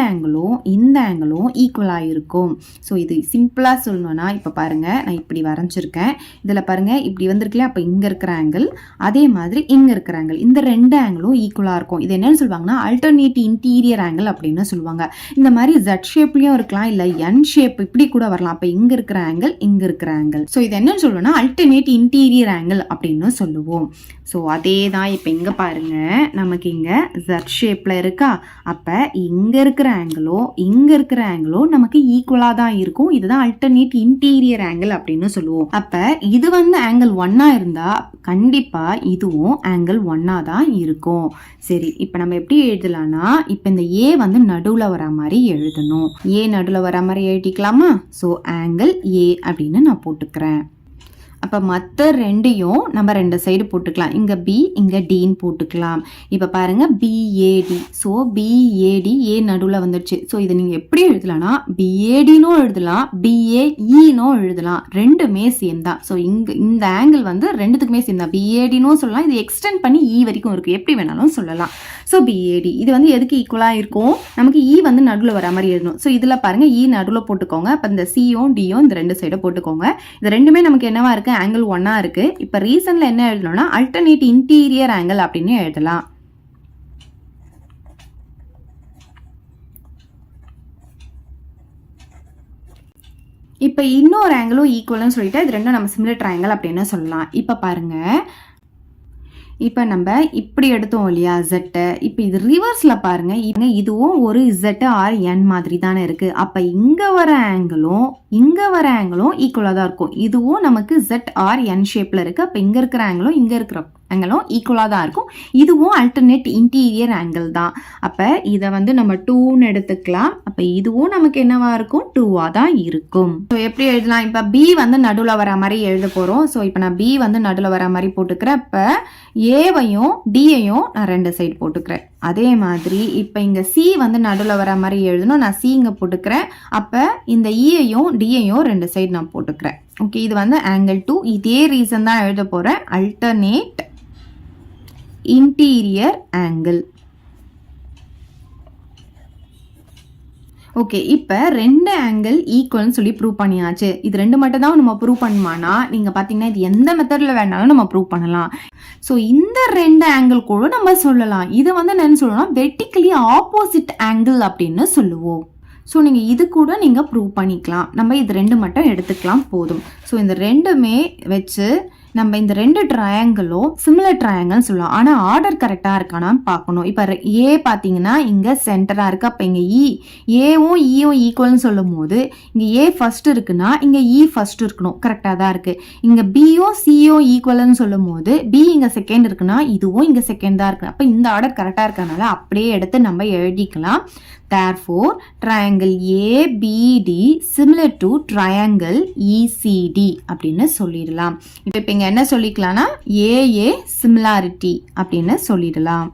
ஆங்கிளும் ஈக்குவலாக இருக்கும். ஸோ இது சிம்பிளாக சொல்லணும்னா இப்போ பாருங்கள், நான் இப்படி வரைஞ்சிருக்கேன். இதில் பாருங்கள் இப்படி வந்திருக்குல்ல, அப்போ இங்கே இருக்கிற ஆங்கிள் அதே மாதிரி இங்கே இருக்கிற ஆங்கிள், இந்த ரெண்டு ஆங்கிளும் ஈக்குவலாக இருக்கும். இது என்னன்னு சொல்லுவாங்கன்னா அல்டர்னேட் இன்டீரியர் ஆங்கிள் அப்படின்னு சொல்லுவாங்க. இந்த மாதிரி ஜட் ஷேப்லேயும் இருக்கலாம், இல்லை என் ஷேப் இப்படி கூட வரலாம். அப்போ இங்கே இருக்கிற ஆங்கிள் இங்கே இருக்கிற ஆங்கிள். ஸோ இது என்னன்னு சொல்லுவோம்னா அல்டர்னேட் இன்டீரியர் ஆங்கிள் அப்படின்னு சொல்லுவோம். ஸோ அதே தான் இப்போ இங்கே பாருங்க, நமக்கு இங்கே ஜட் ஷேப்ல இருக்கா, அப்போ இங்கே இருக்கிற ஆங்கிளும் நமக்கு ஈக்குவலாக தான் இருக்கும். இதுதான் அல்டர்னேட் இன்டீரியர் ஆங்கிள் அப்படின்னு சொல்லுவோம். அப்போ இது வந்து ஆங்கிள் 1 இருந்தால் கண்டிப்பாக இதுவும் ஆங்கிள் 1 தான் இருக்கும். சரி, இப்போ நம்ம எப்படி எழுதலாம்னா, இப்போ இந்த ஏ வந்து நடுவில் வர மாதிரி எழுதணும். ஏ நடுவில் வர மாதிரி எழுதிக்கலாமா? ஸோ ஆங்கிள் ஏ அப்படின்னு நான் போட்டுக்கிறேன். அப்போ மற்ற ரெண்டையும் நம்ம ரெண்டு சைடு போட்டுக்கலாம். இங்கே பி இங்கே டின்னு போட்டுக்கலாம். இப்போ பாருங்கள் பிஏடி. ஸோ பிஏடி ஏ நடுவில் வந்துடுச்சு. ஸோ இதை நீங்கள் எப்படி எழுதலாம்னா பிஏடினும் எழுதலாம், பிஏஇனும் எழுதலாம். ரெண்டுமே சேம் தான். ஸோ இங்கே இந்த ஆங்கிள் வந்து ரெண்டுத்துக்குமே சேம் தான். பிஏடினும் சொல்லலாம், இது எக்ஸ்டெண்ட் பண்ணி இ வரைக்கும் இருக்குது, எப்படி வேணாலும் சொல்லலாம். ஸோ பிஏடி இது வந்து எதுக்கு ஈக்குவலாக இருக்கும், நமக்கு இ வந்து நடுவில் வர மாதிரி எழுதணும். ஸோ இதில் பாருங்கள் இ நடுவில் போட்டுக்கோங்க. அப்போ இந்த சியும் டியும் இந்த ரெண்டு சைடும் போட்டுக்கோங்க. இது ரெண்டுமே நமக்கு என்னவா இருக்குது, ஆங்கிள் 1 இருக்குது. இப்போ ரீசனில் என்ன எழுதணும்னா அல்டர்னேட் இன்டீரியர் ஆங்கிள் அப்படின்னு எழுதலாம். இப்போ இன்னொரு ஆங்கிளும் ஈக்குவல்னு சொல்லிட்டு இது ரெண்டும் நம்ம சிமிலர் ட்ரையாங்கிள் அப்படின்னு சொல்லலாம். இப்போ பாருங்க, இப்போ நம்ம இப்படி எடுத்தோம் இல்லையா Z, இப்போ இது ரிவர்ஸில் பாருங்க, இதுவும் ஒரு Z ஆர் N மாதிரி தானே இருக்கு. அப்போ இங்கே வர ஆங்கிளும் ஈக்குவலாக தான் இருக்கும். இதுவும் நமக்கு Z ஆர் N ஷேப்பில் இருக்கு. அப்போ இங்கே இருக்கிற ஆங்கிளும் இங்கே இருக்கிற ஆங்கிளும் ஈக்குவலாக தான் இருக்கும். இதுவும் அல்டர்னேட் இன்டீரியர் ஆங்கிள் தான். அப்போ இதை வந்து நம்ம 2ன்னு எடுத்துக்கலாம். அப்போ இதுவும் நமக்கு என்னவா இருக்கும், 2வாக தான் இருக்கும். ஸோ எப்படி எழுதலாம், இப்போ B வந்து நடுவில் வர மாதிரி எழுத போகிறோம். ஸோ இப்போ நான் B வந்து நடுவில் வர மாதிரி போட்டுக்கிறேன். இப்போ ஏவையும் டியையும் நான் ரெண்டு சைடு போட்டுக்கிறேன். அதே மாதிரி இப்போ இங்கே C வந்து நடுவில் வர மாதிரி எழுதணும். நான் C இங்கே போட்டுக்கிறேன். அப்போ இந்த ஈயையும் டியையும் ரெண்டு சைடு நான் போட்டுக்கிறேன். ஓகே, இது வந்து ஆங்கிள் 2. இதே ரீசன் தான் எழுத போகிறேன், அல்டர்னேட் இன்டீரியர் ஆங்கிள். ஓகே, இப்போ ரெண்டு ஆங்கிள் ஈக்குவல்னு சொல்லி ப்ரூவ் பண்ணியாச்சு. இது ரெண்டு மட்டும் தான் நம்ம ப்ரூவ் பண்ணுமானா, நீங்கள் பார்த்தீங்கன்னா இது எந்த மெத்தடில் வேணாலும் நம்ம ப்ரூவ் பண்ணலாம். ஸோ இந்த ரெண்டு ஆங்கிள் கூட நம்ம சொல்லலாம். இதை வந்து என்னன்னு சொல்லலாம், வெர்டிக்கலி ஆப்போசிட் ஆங்கிள் அப்படின்னு சொல்லுவோம். ஸோ நீங்கள் இது கூட நீங்கள் ப்ரூவ் பண்ணிக்கலாம். நம்ம இது ரெண்டு மட்டும் எடுத்துக்கலாம் போதும். ஸோ இந்த ரெண்டுமே வச்சு நம்ம இந்த ரெண்டு ட்ரையாங்கிளும் சிமிலர் ட்ரையாங்கிள்னு சொல்லலாம். ஆனால் ஆர்டர் கரெக்டாக இருக்கானா பார்க்கணும். இப்போ ஏ பார்த்தீங்கன்னா இங்கே சென்டராக இருக்குது. அப்போ இங்கே ஏவும் ஈயும் ஈக்குவல்னு சொல்லும் போது இங்கே ஏ ஃபர்ஸ்ட் இருக்குன்னா இங்கே இ ஃபர்ஸ்ட் இருக்கணும். கரெக்டாக தான் இருக்குது. இங்கே பியும் சியும் ஈக்குவல்னு சொல்லும் போது பி இங்கே செகண்ட் இருக்குன்னா இதுவும் இங்கே செகண்ட் தான் இருக்குது. அப்போ இந்த ஆர்டர் கரெக்டாக இருக்கனால அப்படியே எடுத்து நம்ம எழுதிக்கலாம். Therefore, triangle ABD similar to triangle ECD அப்படின்னு சொல்லிடலாம். இப்போ இங்க என்ன சொல்லிக்கலாம்னா AA similarity அப்படின்னு சொல்லிடலாம்.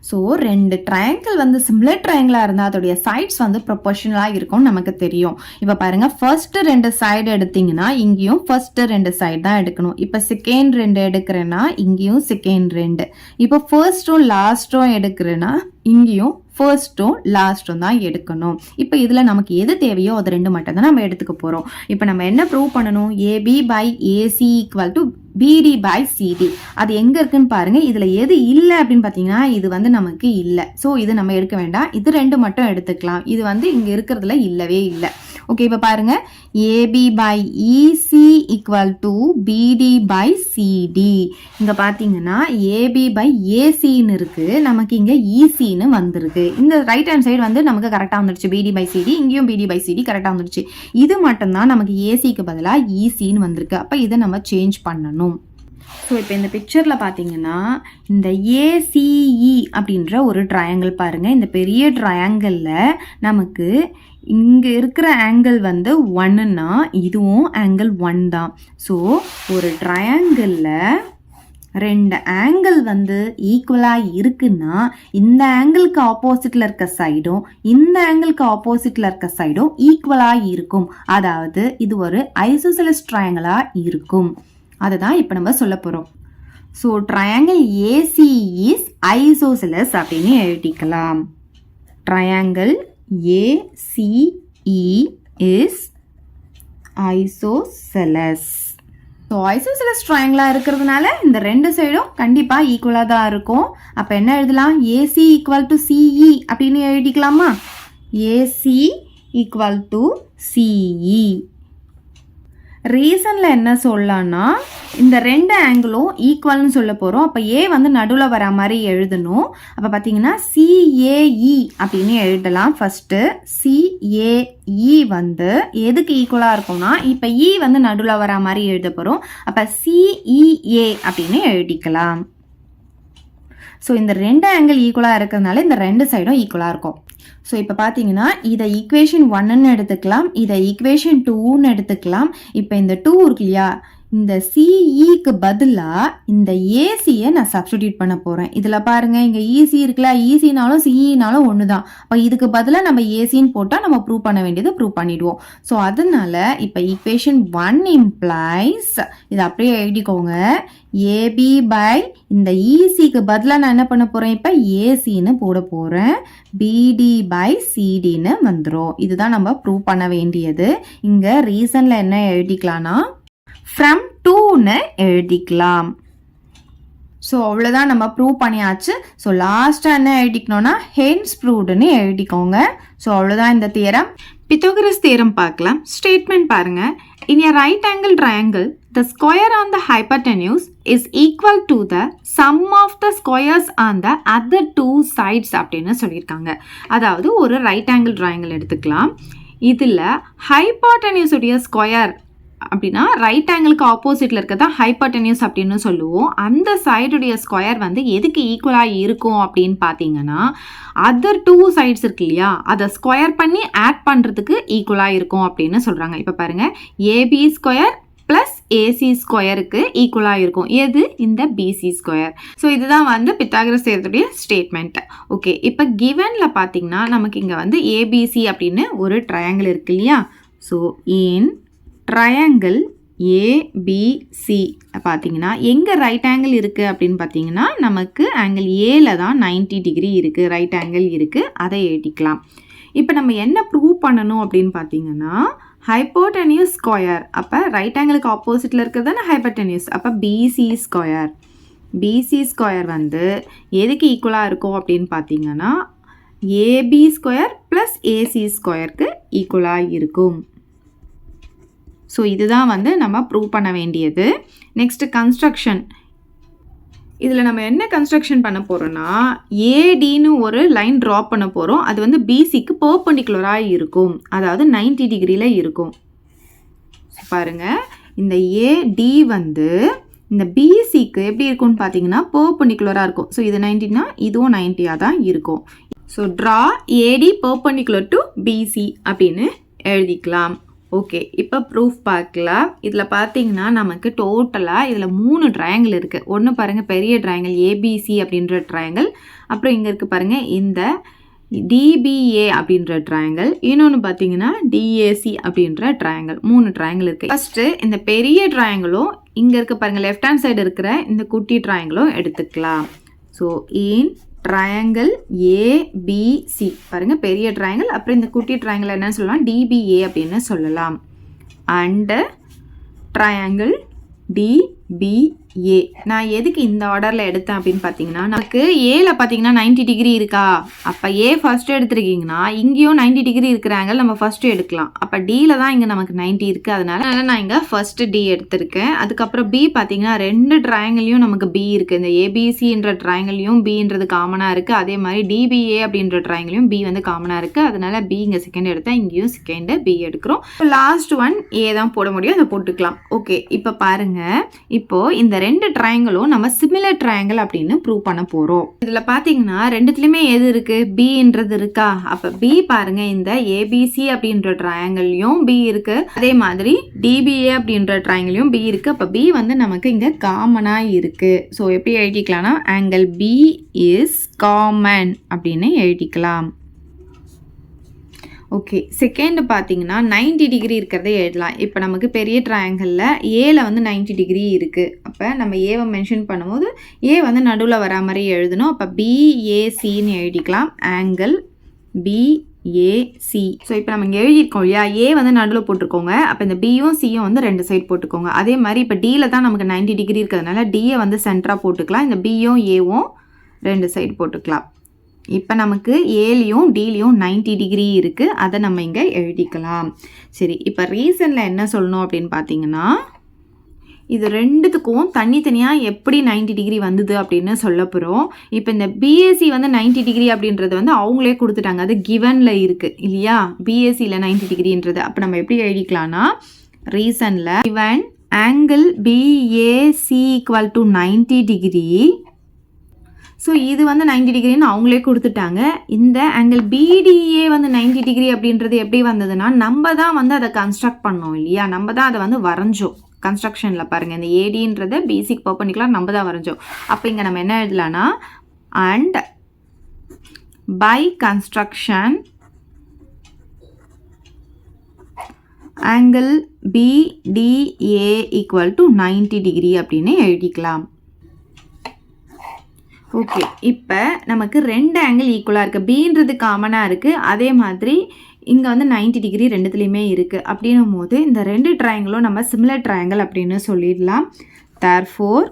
ஸோ ரெண்டு ட்ரையாங்கிள் வந்து சிமிலர் ட்ரையாங்கிளாக இருந்தால் அதோடைய சைட்ஸ் வந்து ப்ரொபோர்ஷனலாக இருக்கும்னு நமக்கு தெரியும். இப்போ பாருங்கள், ஃபர்ஸ்ட் ரெண்டு சைடு எடுத்தீங்கன்னா இங்கேயும் ஃபர்ஸ்ட் ரெண்டு சைடு தான் எடுக்கணும். இப்போ செகண்ட் ரெண்டு எடுக்கிறேன்னா இங்கேயும் செகண்ட் ரெண்டு. இப்போ ஃபர்ஸ்ட்டும் லாஸ்ட்டும் எடுக்கிறேன்னா இங்கேயும் ஃபர்ஸ்ட்டும் லாஸ்ட்டும் தான் எடுக்கணும். இப்போ இதில் நமக்கு எது தேவையோ அது ரெண்டு மட்டும் தான் நம்ம எடுத்துக்க போகிறோம். இப்போ நம்ம என்ன ப்ரூவ் பண்ணணும், AB by AC equal to BD by CD. அது எங்கே இருக்குன்னு பாருங்கள். இதில் எது இல்லை அப்படின்னு பார்த்தீங்கன்னா இது வந்து நமக்கு இல்லை. ஸோ இது நம்ம எடுக்க வேண்டாம். இது ரெண்டு மட்டும் எடுத்துக்கலாம். இது வந்து இங்கே இருக்கிறதுல இல்லவே இல்லை. ஓகே, இப்போ பாருங்க, AB by EC equal to BD by CD. இங்க பாத்தீங்கன்னா AB by ACன்னு இருக்கு, நமக்கு இங்க ECன்னு வந்திருக்கு. இந்த ரைட் ஹேண்ட் சைடு வந்து நமக்கு கரெக்டா வந்துருச்சு. BD by CD, இங்கேயும் BD by CD கரெக்டா வந்துருச்சு. இது மட்டும்தான் நமக்கு ACக்கு பதிலாக ECன்னு வந்திருக்கு. அப்ப இதை நம்ம சேஞ்ச் பண்ணணும். ஸோ இப்போ இந்த பிக்சரில் பார்த்தீங்கன்னா இந்த ACE அப்படின்ற ஒரு ட்ரையாங்கிள் பாருங்கள். இந்த பெரிய ட்ரையாங்கிளில் நமக்கு இங்கே இருக்கிற ஆங்கிள் வந்து 1ன்னா இதுவும் ஆங்கிள் 1 தான். ஸோ ஒரு ட்ரையாங்கிளில் ரெண்டு ஆங்கிள் வந்து ஈக்குவலாக இருக்குன்னா இந்த ஆங்கிளுக்கு ஆப்போசிட்டில் இருக்க சைடும் இந்த ஆங்கிளுக்கு ஆப்போசிட்டில் இருக்க சைடும் ஈக்குவலாக இருக்கும். அதாவது இது ஒரு ஐசோசெலஸ் ட்ரையாங்கிளாக இருக்கும். அதை தான் இப்போ நம்ம சொல்ல போகிறோம். So triangle AC is isosceles அப்படின்னு எழுதிக்கலாம். Triangle ACE is isosceles. So isosceles ட்ரையாங்கிளாக இருக்கிறதுனால இந்த ரெண்டு சைடும் கண்டிப்பாக ஈக்குவலாக தான் இருக்கும். அப்போ என்ன எழுதலாம், AC ஈக்குவல் டு CE அப்படின்னு எழுதிக்கலாமா. AC equal to CE. ரீசனில் என்ன சொல்லலாம்னா இந்த ரெண்டு ஆங்கிளும் ஈக்குவல்னு சொல்ல போகிறோம். அப்போ ஏ வந்து நடுவில் வர மாதிரி எழுதணும். அப்போ பார்த்தீங்கன்னா CAE அப்படின்னு எழுதலாம். ஃபஸ்ட்டு CAE வந்து எதுக்கு ஈக்குவலாக இருக்கும்னா இப்போ E வந்து நடுவில் வர மாதிரி எழுத போகிறோம். அப்போ CEA அப்படின்னு எழுதிக்கலாம். ஸோ இந்த ரெண்டு ஆங்கிள் ஈக்குவலாக இருக்கிறதுனால இந்த ரெண்டு சைடும் ஈக்குவலாக இருக்கும். ஸோ இப்போ பார்த்தீங்கன்னா இதை ஈக்குவேஷன் 1ன்னு எடுத்துக்கலாம், இதை ஈக்குவேஷன் 2ன்னு எடுத்துக்கலாம். இப்போ இந்த 2 இருக்கு இல்லையா, இந்த சிஇக்கு பதிலாக இந்த ஏசியை நான் சப்ஸ்டிடியூட் பண்ண போகிறேன். இதில் பாருங்கள், இங்கே ஈசி இருக்குல்ல, ஈசினாலும் சிஇனாலும் ஒன்று தான். அப்போ இதுக்கு பதிலாக நம்ம ஏசின்னு போட்டால் நம்ம ப்ரூவ் பண்ண வேண்டியது ப்ரூவ் பண்ணிடுவோம். ஸோ அதனால இப்போ ஈக்குவேஷன் 1 இம்ப்ளைஸ், இதை அப்படியே எழுதிக்கோங்க, ஏபி பை இந்த ஈசிக்கு பதிலாக நான் என்ன பண்ண போகிறேன், இப்போ ஏசின்னு போட போகிறேன், பிடி பை சிடின்னு வந்துடும். இதுதான் நம்ம ப்ரூவ் பண்ண வேண்டியது. இங்கே ரீசனில் என்ன எழுதிக்கலாம்னா ஃப்ரம் 2ன்னு எழுதிக்கலாம். ஸோ அவ்வளோதான், நம்ம ப்ரூவ் பண்ணியாச்சு. ஸோ லாஸ்ட்டாக என்ன எழுதிக்கணும்னா ஹென்ஸ் ப்ரூவ்டுன்னு எழுதிக்கோங்க. ஸோ அவ்வளோதான் இந்த தியரம். பித்தாகரஸ் தியரம் பார்க்கலாம். ஸ்டேட்மெண்ட் பாருங்க. In a right angle triangle, the square on the hypotenuse is equal to the sum of the squares on the other two sides அப்படின்னு சொல்லியிருக்காங்க. அதாவது ஒரு ரைட் ஆங்கிள் ட்ரையாங்கிள் எடுத்துக்கலாம். இதில் ஹைபாட்டனியூஸ் உடைய square அப்படின்னா ரைட் ஆங்கிளுக்கு ஆப்போசிட்டில் இருக்கிறதா ஹைபாட்டனியூஸ் அப்படின்னு சொல்லுவோம். அந்த சைடுடைய ஸ்கொயர் வந்து எதுக்கு ஈக்குவலாக இருக்கும் அப்படின்னு பார்த்தீங்கன்னா அதர் டூ சைட்ஸ் இருக்கு இல்லையா, அதை ஸ்கொயர் பண்ணி ஆட் பண்ணுறதுக்கு ஈக்குவலாக இருக்கும் அப்படின்னு சொல்கிறாங்க. இப்போ பாருங்கள், ஏபி ஸ்கொயர் ப்ளஸ் ஏசி ஸ்கொயருக்கு ஈக்குவலாக இருக்கும். எது? இந்த பிசி ஸ்கொயர். ஸோ இதுதான் வந்து பித்தாகரஸ் தியரத்துடைய ஸ்டேட்மெண்ட். ஓகே, இப்போ கிவனில் பார்த்தீங்கன்னா நமக்கு இங்கே வந்து ஏபிசி அப்படின்னு ஒரு ட்ரையாங்கிள் இருக்கு இல்லையா. ஸோ இன் ட்ரையாங்கிள் ஏபிசி பார்த்தீங்கன்னா எங்கே ரைட் ஆங்கிள் இருக்குது அப்படின்னு பார்த்தீங்கன்னா நமக்கு ஆங்கிள் ஏல தான் 90 டிகிரி இருக்குது, ரைட் ஆங்கிள் இருக்குது, அதை எழுதிக்கலாம். இப்போ நம்ம என்ன ப்ரூவ் பண்ணணும் அப்படின்னு பார்த்தீங்கன்னா ஹைப்போட்டெனியூஸ் ஸ்கொயர். அப்போ ரைட் ஆங்கிளுக்கு ஆப்போசிட்டில் இருக்கிறது தானே ஹைப்போட்டெனியூஸ். அப்போ பிசி ஸ்கொயர், பிசி ஸ்கொயர் வந்து எதுக்கு ஈக்குவலாக இருக்கும் அப்படின்னு பார்த்தீங்கன்னா ஏபி ஸ்கொயர் ப்ளஸ் ஏசி ஸ்கொயருக்கு ஈக்குவலாக இருக்கும். ஸோ இதுதான் வந்து நம்ம ப்ரூவ் பண்ண வேண்டியது. Next construction. இதில் நம்ம என்ன கன்ஸ்ட்ரக்ஷன் பண்ண போகிறோன்னா ஏடின்னு ஒரு லைன் ட்ரா பண்ண போகிறோம். அது வந்து பிசிக்கு பர்பெண்டிகுலராக இருக்கும், அதாவது 90 டிகிரியில் இருக்கும். பாருங்கள், இந்த ஏடி வந்து இந்த பிசிக்கு எப்படி இருக்கும்னு பார்த்தீங்கன்னா பர்பெண்டிகுலராக இருக்கும். ஸோ இது 90னா இதுவும் 90யாக தான் இருக்கும். So draw AD perpendicular to BC அப்படின்னு எழுதிக்கலாம். ஓகே, இப்போ ப்ரூஃப் பார்க்கலாம். இதில் பார்த்தீங்கன்னா நமக்கு டோட்டலாக இதில் 3 ட்ரையாங்கிள் இருக்குது. ஒன்று பாருங்கள், பெரிய ட்ரையாங்கிள் ஏபிசி அப்படின்ற ட்ரையாங்கிள். அப்புறம் இங்கே இருக்குது பாருங்கள் இந்த டிபிஏ அப்படின்ற ட்ரையாங்கிள். இன்னொன்று பார்த்தீங்கன்னா டிஏசி அப்படின்ற ட்ரையாங்கிள். 3 ட்ரையாங்கிள் இருக்குது. ஃபஸ்ட்டு இந்த பெரிய ட்ரையாங்கிளும் இங்கே இருக்க பாருங்கள் லெஃப்ட் ஹேண்ட் சைடு இருக்கிற இந்த குட்டி ட்ரையாங்கிளும் எடுத்துக்கலாம். ஸோ இன் ட்ரையாங்கிள் ஏபிசி பாருங்கள் பெரிய ட்ரையாங்கிள், அப்புறம் இந்த குட்டி ட்ரையாங்கிள் என்னன்னு சொல்லலாம், டிபிஏ அப்படின்னு சொல்லலாம். And triangle DBA. நான் எதுக்கு இந்த ஆர்டரில் எடுத்தேன் அப்படின்னு பார்த்தீங்கன்னா நமக்கு ஏல பார்த்தீங்கன்னா 90 டிகிரி இருக்கா, அப்போ ஏ ஃபஸ்ட்டு எடுத்துருக்கீங்கன்னா இங்கேயும் 90 டிகிரி இருக்கிற ஆங்கிள் நம்ம ஃபஸ்ட்டு எடுக்கலாம். அப்போ டியில் தான் இங்கே நமக்கு 90 இருக்குது, அதனால நான் இங்கே ஃபஸ்ட்டு டி எடுத்திருக்கேன். அதுக்கப்புறம் பி பார்த்தீங்கன்னா 2 ட்ரையாங்கிளையும் நமக்கு பி இருக்குது. இந்த ஏபிசின்ற ட்ரையாங்கிளையும் பின்றது காமனாக இருக்குது. அதே மாதிரி டிபிஏ அப்படின்ற ட்ரையாங்கிளையும் பி வந்து காமனாக இருக்குது. அதனால பி இங்கே செகண்ட் எடுத்தேன், இங்கேயும் செகண்டு பி எடுக்கிறோம். லாஸ்ட் ஒன் ஏ தான் போட முடியும், அதை போட்டுக்கலாம். ஓகே, இப்போ பாருங்கள், இப்போது இந்த 2 ட்ரையாங்கிளும் நம்ம சிமிலர் ட்ரையாங்கிள் அப்படின்னு ப்ரூவ் பண்ண போகிறோம். இதில் பார்த்தீங்கன்னா ரெண்டுத்துலையுமே எது இருக்குது, பின்றது இருக்கா. அப்போ பி பாருங்க, இந்த ஏபிசி அப்படின்ற ட்ரையாங்கிளையும் பி இருக்குது, அதே மாதிரி டிபிஏ அப்படின்ற ட்ரையாங்கிளையும் பி இருக்குது. அப்போ பி வந்து நமக்கு இங்கே காமனாக இருக்குது. ஸோ எப்படி எழுதிக்கலாம்னா ஆங்கிள் பி இஸ் காமன் அப்படின்னு எழுதிக்கலாம். ஓகே, செகண்ட் பார்த்தீங்கன்னா 90 டிகிரி இருக்கிறதே எழுதலாம். இப்போ நமக்கு பெரிய ட்ரையாங்கிளில் ஏல வந்து 90 டிகிரி இருக்குது. அப்போ நம்ம ஏவை மென்ஷன் பண்ணும்போது ஏ வந்து நடுவில் வரா மாதிரி எழுதணும். அப்போ பிஏசின்னு எழுதிக்கலாம், ஆங்கிள் பிஏசி. ஸோ இப்போ நம்ம இங்கே எழுதியிருக்கோம் இல்லையா, ஏ வந்து நடுவில் போட்டிருக்கோங்க. அப்போ இந்த பியும் சியும் வந்து 2 சைட் போட்டுக்கோங்க. அதே மாதிரி இப்போ டியில் தான் நமக்கு 90 டிகிரி இருக்கிறதுனால டியை வந்து சென்டராக போட்டுக்கலாம். இந்த பியும் ஏவும் 2 சைட் போட்டுக்கலாம். இப்போ நமக்கு ஏலையும் டிலையும் 90 டிகிரி இருக்குது, அதை நம்ம இங்கே எழுதிக்கலாம். சரி, இப்போ ரீசனில் என்ன சொல்லணும் அப்படின்னு பார்த்தீங்கன்னா இது ரெண்டுத்துக்கும் தனித்தனியாக எப்படி 90 டிகிரி வந்தது அப்படின்னு சொல்ல போகிறோம். இப்போ இந்த பிஎஸ்சி வந்து 90 டிகிரி அப்படின்றது வந்து அவங்களே கொடுத்துட்டாங்க, அது கிவனில் இருக்குது இல்லையா, பிஎஸ்சியில் 90 டிகிரின்றது. அப்போ நம்ம எப்படி எழுதிக்கலாம்னா ரீசனில் given angle BAC equal to 90 degree. So இது வந்து 90 டிகிரின்னு அவங்களே கொடுத்துட்டாங்க. இந்த ஆங்கிள் பிடிஏ வந்து 90 டிகிரி அப்படின்றது எப்படி வந்ததுன்னா நம்ம தான் வந்து அதை கன்ஸ்ட்ரக்ட் பண்ணோம் இல்லையா, நம்ம தான் அதை வந்து வரைஞ்சோம் கன்ஸ்ட்ரக்ஷனில் பாருங்கள், இந்த ஏடின்றத பிசிக்கு பர்பெண்டிகுலர் நம்ம தான் வரைஞ்சோம். அப்போ இங்கே நம்ம என்ன எழுதலாம்னா, and by construction angle BDA equal to 90 degree அப்படின்னு எழுதிக்கலாம். ஓகே, இப்போ நமக்கு ரெண்டு ஆங்கிள் ஈக்குவலாக இருக்குது. பீன்றது காமனாக இருக்குது, அதே மாதிரி இங்கே வந்து 90 டிகிரி ரெண்டுத்துலேயுமே இருக்குது. அப்படின்னும் போது இந்த ரெண்டு ட்ரையாங்கிளும் நம்ம சிமிலர் ட்ரையாங்கிள் அப்படின்னு சொல்லிடலாம். therefore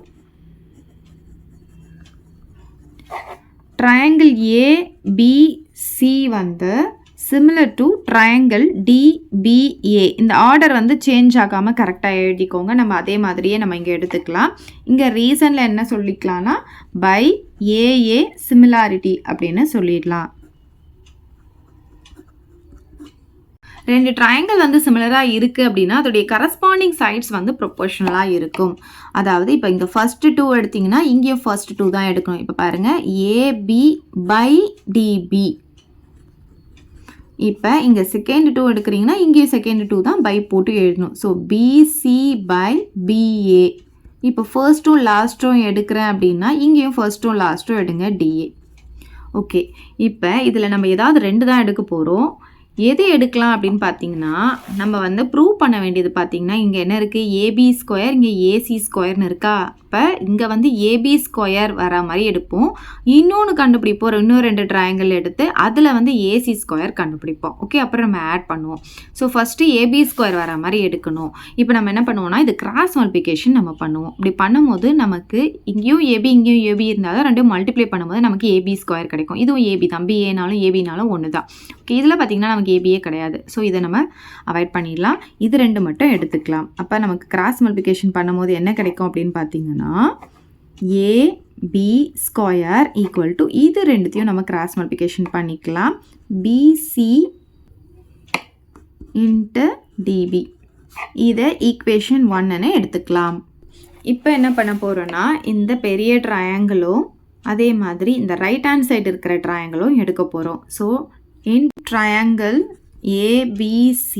triangle ABC வந்து similar to triangle DBA. இந்த ஆர்டர் வந்து சேஞ்ச் ஆகாமல் கரெக்டாக எழுதிக்கோங்க. நம்ம அதே மாதிரியே நம்ம இங்கே எடுத்துக்கலாம். இங்கே ரீசனில் என்ன சொல்லிக்கலாம்னா by AA similarity அப்படின்னு சொல்லிடலாம். ரெண்டு ட்ரையாங்கிள் வந்து சிமிலராக இருக்குது அப்படின்னா அதோடைய கரஸ்பாண்டிங் சைட்ஸ் வந்து ப்ரொபோர்ஷனலாக இருக்கும். அதாவது இப்போ இங்கே ஃபர்ஸ்ட் 2 எடுத்திங்கன்னா இங்கேயும் ஃபர்ஸ்ட் 2 தான் எடுக்கணும். இப்போ பாருங்கள், AB by DB. இப்போ இங்கே செகண்ட் 2 எடுக்கிறீங்கன்னா இங்கேயும் செகண்ட் 2 தான் பை போட்டு எழுதணும். So BC by BA. இப்போ ஃபர்ஸ்ட்டும் லாஸ்ட்டும் எடுக்கிறேன் அப்படின்னா இங்கேயும் ஃபர்ஸ்ட்டும் லாஸ்ட்டும் எடுங்க DA. ஓகே, இப்போ இதில் நம்ம ஏதாவது ரெண்டு தான் எடுக்க போகிறோம். எது எடுக்கலாம் அப்படின்னு பார்த்தீங்கன்னா, நம்ம வந்து ப்ரூவ் பண்ண வேண்டியது பார்த்தீங்கன்னா இங்கே என்ன இருக்குது, ஏபி ஸ்கொயர், இங்கே ஏசி ஸ்கொயர்னு இருக்கா. இப்போ இங்கே வந்து ஏபி ஸ்கொயர் வர மாதிரி எடுப்போம். இன்னொன்று கண்டுபிடிப்போம், இன்னும் ரெண்டு ட்ரையாங்கிள் எடுத்து அதில் வந்து ஏசி ஸ்கொயர் கண்டுபிடிப்போம். ஓகே, அப்புறம் நம்ம ஆட் பண்ணுவோம். ஸோ ஃபஸ்ட்டு ஏபி ஸ்கொயர் வர மாதிரி எடுக்கணும். இப்போ நம்ம என்ன பண்ணுவோம்னா இது கிராஸ் மல்டிப்ளிகேஷன் நம்ம பண்ணுவோம். இப்படி பண்ணும்போது நமக்கு இங்கேயும் ஏபி இருந்தாலும் ரெண்டும் மல்டிப்ளை பண்ணும்போது நமக்கு ஏபி ஸ்கொயர் கிடைக்கும். இதுவும் ஏபி தான், பிஏனாலும் ஏபினாலும் ஒன்று தான். ஓகே, இதில் பார்த்தீங்கன்னா நமக்கு ஏபியே கிடையாது. ஸோ இதை நம்ம அவாய்ட் பண்ணிடலாம். இது ரெண்டு மட்டும் எடுத்துக்கலாம். அப்போ நமக்கு கிராஸ் மல்டிப்ளிகேஷன் பண்ணும்போது என்ன கிடைக்கும் அப்படின்னு பார்த்தீங்கன்னா ஏபி ஸ்கொயர் ஈக்குவல் டு இது ரெண்டுத்தையும் நம்ம கிராஸ் மல்டிப்ளிகேஷன் பண்ணிக்கலாம். BC into DB. இதை ஈக்குவேஷன் 1ன்னு எடுத்துக்கலாம். இப்போ என்ன பண்ண போகிறோன்னா இந்த பெரிய ட்ரையாங்கிளும் அதே மாதிரி இந்த ரைட் ஹேண்ட் சைடு இருக்கிற ட்ரையாங்கிளும் எடுக்க போகிறோம். So in triangle ABC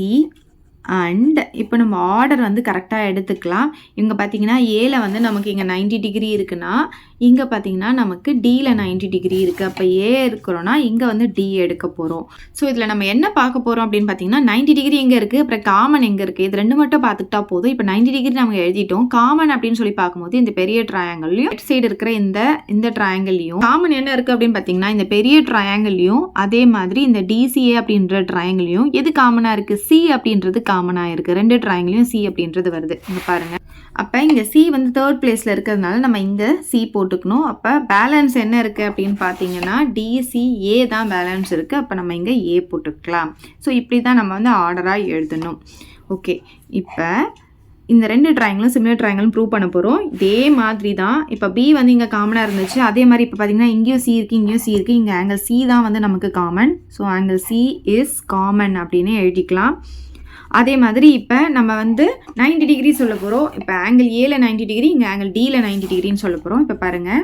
and இப்போ நம்ம ஆர்டர் வந்து கரெக்டாக எடுத்துக்கலாம். இங்கே பார்த்தீங்கன்னா ஏல வந்து நமக்கு இங்கே 90 டிகிரி இருக்குன்னா இங்கே பார்த்தீங்கன்னா நமக்கு டியில் 90 டிகிரி இருக்குது. அப்போ ஏ இருக்கிறோன்னா இங்கே வந்து டி எடுக்க போகிறோம். ஸோ இதில் நம்ம என்ன பார்க்க போகிறோம் அப்படின்னு பார்த்தீங்கன்னா 90 டிகிரி எங்கே இருக்குது, அப்புறம் காமன் எங்கே இருக்குது, இது ரெண்டு மட்டும் பார்த்துக்கிட்டா போதும். இப்போ 90 டிகிரி நம்ம எழுதிட்டோம். காமன் அப்படின்னு சொல்லி பார்க்கும்போது இந்த பெரிய ட்ரையாங்கிள்லையும் லெஃப்ட் சைடு இருக்கிற இந்த ட்ரையாங்கிள்லையும் காமன் என்ன இருக்குது அப்படின்னு பார்த்தீங்கன்னா இந்த பெரிய ட்ரையாங்கிள்லையும் அதே மாதிரி இந்த டிசிஏ அப்படின்ற ட்ரையாங்கிள்லையும் எது காமனாக இருக்குது, சி அப்படின்றது காமனாக இருக்குது. ரெண்டு ட்ரையாங்கிளையும் சி அப்படின்றது வருது. இங்கே பாருங்கள். அப்போ இங்கே சி வந்து தேர்ட் பிளேஸில் இருக்கிறதுனால நம்ம இங்கே சி போட்டுக்கணும். அப்போ பேலன்ஸ் என்ன இருக்குது அப்படின்னு பார்த்தீங்கன்னா டிசிஏ தான் பேலன்ஸ் இருக்குது. அப்போ நம்ம இங்கே ஏ போட்டுக்கலாம். ஸோ இப்படி தான் நம்ம வந்து ஆர்டராக எழுதணும். ஓகே, இப்போ இந்த ரெண்டு ட்ரையாங்கிளும் சிமிலர் ட்ரையாங்கிளும் ப்ரூவ் பண்ண போகிறோம். இதே மாதிரி தான் இப்போ பி வந்து இங்கே காமனாக இருந்துச்சு. அதே மாதிரி இப்போ பார்த்தீங்கன்னா இங்கேயும் சி இருக்குது, இங்கேயும் சி இருக்குது. இங்கே ஆங்கிள் சி தான் வந்து நமக்கு common. So angle C is common அப்படின்னு எழுதிக்கலாம். அதே மாதிரி இப்போ நம்ம வந்து 90 டிகிரி சொல்ல போகிறோம். இப்போ ஆங்கிள் ஏல 90 டிகிரி, இங்கே ஆங்கிள் டியில் 90 டிகிரின்னு சொல்ல போகிறோம். இப்போ பாருங்கள்,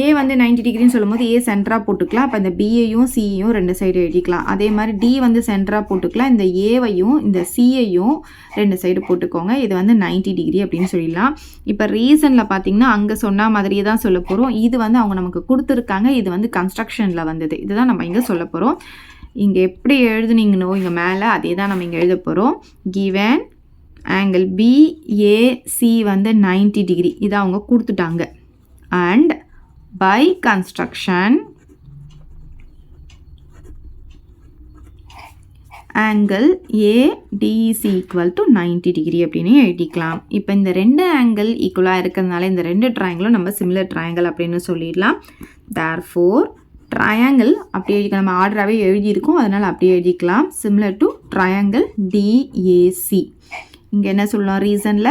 ஏ வந்து 90 டிகிரின்னு சொல்லும் போது ஏ சென்டராக போட்டுக்கலாம். அப்போ இந்த பியையும் சியையும் ரெண்டு சைடு எழுதிக்கலாம். அதே மாதிரி டி வந்து சென்டராக போட்டுக்கலாம். இந்த ஏவையும் இந்த சியையும் ரெண்டு சைடு போட்டுக்கோங்க. இது வந்து 90 டிகிரி அப்படின்னு சொல்லிடலாம். இப்போ ரீசனில் பார்த்தீங்கன்னா அங்கே சொன்ன மாதிரியே தான் சொல்ல போகிறோம். இது வந்து அவங்க நமக்கு கொடுத்துருக்காங்க. இது வந்து கன்ஸ்ட்ரக்ஷனில் வந்தது. இதுதான் நம்ம இங்கே சொல்ல போகிறோம். இங்கே எப்படி எழுதுனீங்கன்னோ இங்கே மேலே அதே தான் நம்ம இங்கே எழுத போகிறோம். கிவன் ஆங்கிள் பிஏசி வந்து 90 டிகிரி இதை அவங்க கொடுத்துட்டாங்க. And by construction angle ADC equal to 90 degree அப்படின்னு எழுதிக்கலாம். இப்போ இந்த ரெண்டு ஆங்கிள் ஈக்குவலாக இருக்கிறதுனால இந்த ரெண்டு ட்ரையாங்கிளும் நம்ம சிமிலர் ட்ரையாங்கிள் அப்படின்னு சொல்லிடலாம். therefore ட்ரையாங்கிள் அப்படி எழுதிக்கலாம். நம்ம ஆர்டராகவே எழுதியிருக்கோம், அதனால் அப்படியே எழுதிக்கலாம். Similar to triangle DAC. இங்கே என்ன சொல்லலாம் ரீசனில்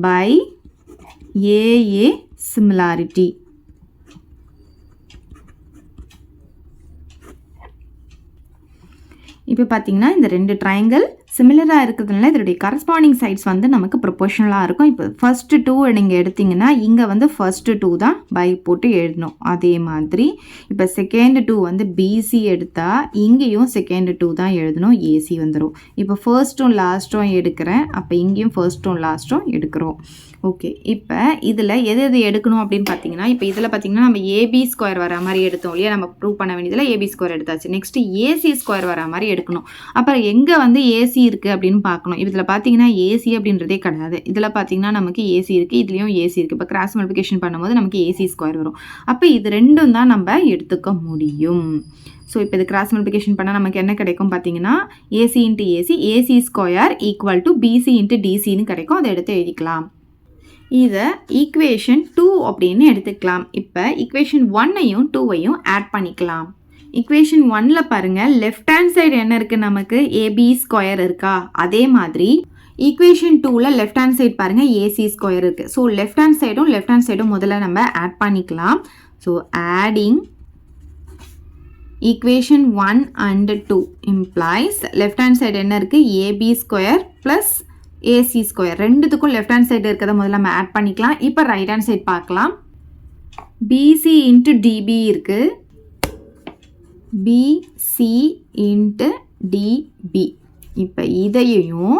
பை ஏஏ சிமிலாரிட்டி. இப்போ பார்த்தீங்கன்னா இந்த ரெண்டு ட்ரையாங்கிள் சிமிலராக இருக்கிறதுனால இதோடைய கரஸ்பாண்டிங் சைட்ஸ் வந்து நமக்கு ப்ரொபோஷனலாக இருக்கும். இப்போ ஃபர்ஸ்ட் 2 நீங்கள் எடுத்தீங்கன்னா இங்கே வந்து ஃபர்ஸ்ட் 2 தான் பை போட்டு எழுதணும். அதே மாதிரி இப்போ செகண்ட் 2 வந்து பிசி எடுத்தால் இங்கேயும் செகண்ட் 2 தான் எழுதணும், ஏசி வந்துடும். இப்போ ஃபர்ஸ்ட்டும் லாஸ்ட்டும் எடுக்கிறேன், அப்போ இங்கேயும் ஃபர்ஸ்ட்டும் லாஸ்ட்டும் எடுக்கிறோம். ஓகே, இப்போ இதில் எது எது எடுக்கணும் அப்படின்னு பார்த்தீங்கன்னா, இப்போ இதில் பார்த்தீங்கன்னா நம்ம ஏபி ஸ்கொயர் வர மாதிரி எடுத்தோம் இல்லையா, நம்ம ப்ரூவ் பண்ண வேண்டியதில் ஏபி ஸ்கொயர் எடுத்தாச்சு. நெக்ஸ்ட்டு ஏசி ஸ்கொயர் வர மாதிரி எடுக்கணும். அப்புறம் எங்கே வந்து ஏசி இருக்குது அப்படின்னு பார்க்கணும். இதில் பார்த்தீங்கன்னா ஏசி அப்படின்றதே கிடையாது. இதில் பார்த்தீங்கன்னா நமக்கு ஏசி இருக்குது, இதுலேயும் ஏசி இருக்குது. இப்போ கிராஸ் மல்டிப்ளிகேஷன் பண்ணும்போது நமக்கு ஏசி ஸ்கொயர் வரும். அப்போ இது ரெண்டும் தான் நம்ம எடுத்துக்க முடியும். ஸோ இப்போ இது கிராஸ் மல்டிப்ளிகேஷன் பண்ணால் நமக்கு என்ன கிடைக்கும் பார்த்தீங்கன்னா, AC into AC, AC square equal to BC into டிசின்னு கிடைக்கும். அதை எடுத்து எழுதிக்கலாம். இதை ஈக்குவேஷன் 2 அப்படின்னு எடுத்துக்கலாம். இப்போ ஈக்குவேஷன் 1ஐயும் 2ஐயும் ஆட் பண்ணிக்கலாம். ஈக்குவேஷன் 1ல் பாருங்கள், லெஃப்ட் ஹேண்ட் சைடு என்ன இருக்குது, நமக்கு ஏபி ஸ்கொயர் இருக்கா. அதே மாதிரி ஈக்குவேஷன் 2ல் லெஃப்ட் ஹேண்ட் சைடு பாருங்கள் ஏசி ஸ்கொயர் இருக்குது. ஸோ லெஃப்ட் ஹேண்ட் சைடும் முதல்ல நம்ம ஆட் பண்ணிக்கலாம். So adding equation 1 and 2 implies left hand side என்ன இருக்குது, AB square plus AC square. ரெண்டுத்துக்கும் லெஃப்ட் ஹேண்ட் சைடு இருக்கிறத முதல்ல நம்ம ஆட் பண்ணிக்கலாம். இப்போ ரைட் ஹேண்ட் சைடு பார்க்கலாம். பிசி இன்ட்டு டிபி இருக்குது, பிசி இன்ட்டு டிபி. இப்போ இதையும்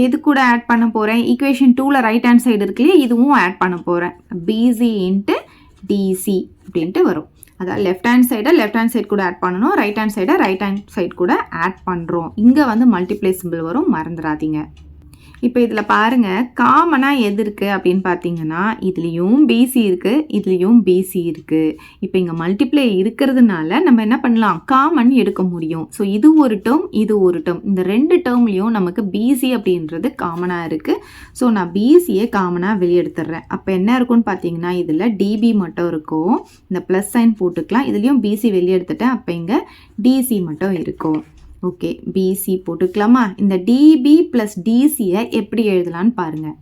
எது கூட ஆட் பண்ண போகிறேன், ஈக்குவேஷன் 2ல் ரைட் ஹேண்ட் சைடு இருக்குல்லையே, இதுவும் ஆட் பண்ண போகிறேன். பிசி இன்ட்டு டிசி அப்படின்ட்டு வரும். அதாவது லெஃப்ட் ஹேண்ட் சைடு கூட ஆட் பண்ணணும், ரைட் ஹேண்ட் சைடு கூட ஆட் பண்ணுறோம். இங்கே வந்து மல்டிப்ளை சிம்பிள் வரும், மறந்துடாதீங்க. இப்போ இதில் பாருங்கள், காமனாக எது இருக்குது அப்படின்னு பார்த்தீங்கன்னா, இதுலேயும் பிசி இருக்குது, இதுலேயும் பிசி இருக்குது. இப்போ இங்கே மல்டிப்ளை இருக்கிறதுனால நம்ம என்ன பண்ணலாம், காமன் எடுக்க முடியும். ஸோ இது ஒரு டேர்ம், இது ஒரு டேர்ம். இந்த ரெண்டு டேர்ம்லேயும் நமக்கு பிசி அப்படின்றது காமனாக இருக்குது. ஸோ நான் பிசியை காமனாக வெளியெடுத்துடுறேன். அப்போ என்ன இருக்கும்னு பார்த்தீங்கன்னா, இதில் டிபி மட்டும் இருக்கும். இந்த ப்ளஸ் சைன் போட்டுக்கலாம். இதுலேயும் பிசி வெளியெடுத்துட்டேன். அப்போ இங்கே டிசி மட்டும் இருக்கும். ஓகே, பிசி போட்டுக்கலாமா. இந்த டிபி ப்ளஸ் டிசியை எப்படி எழுதலான்னு பாருங்கள்.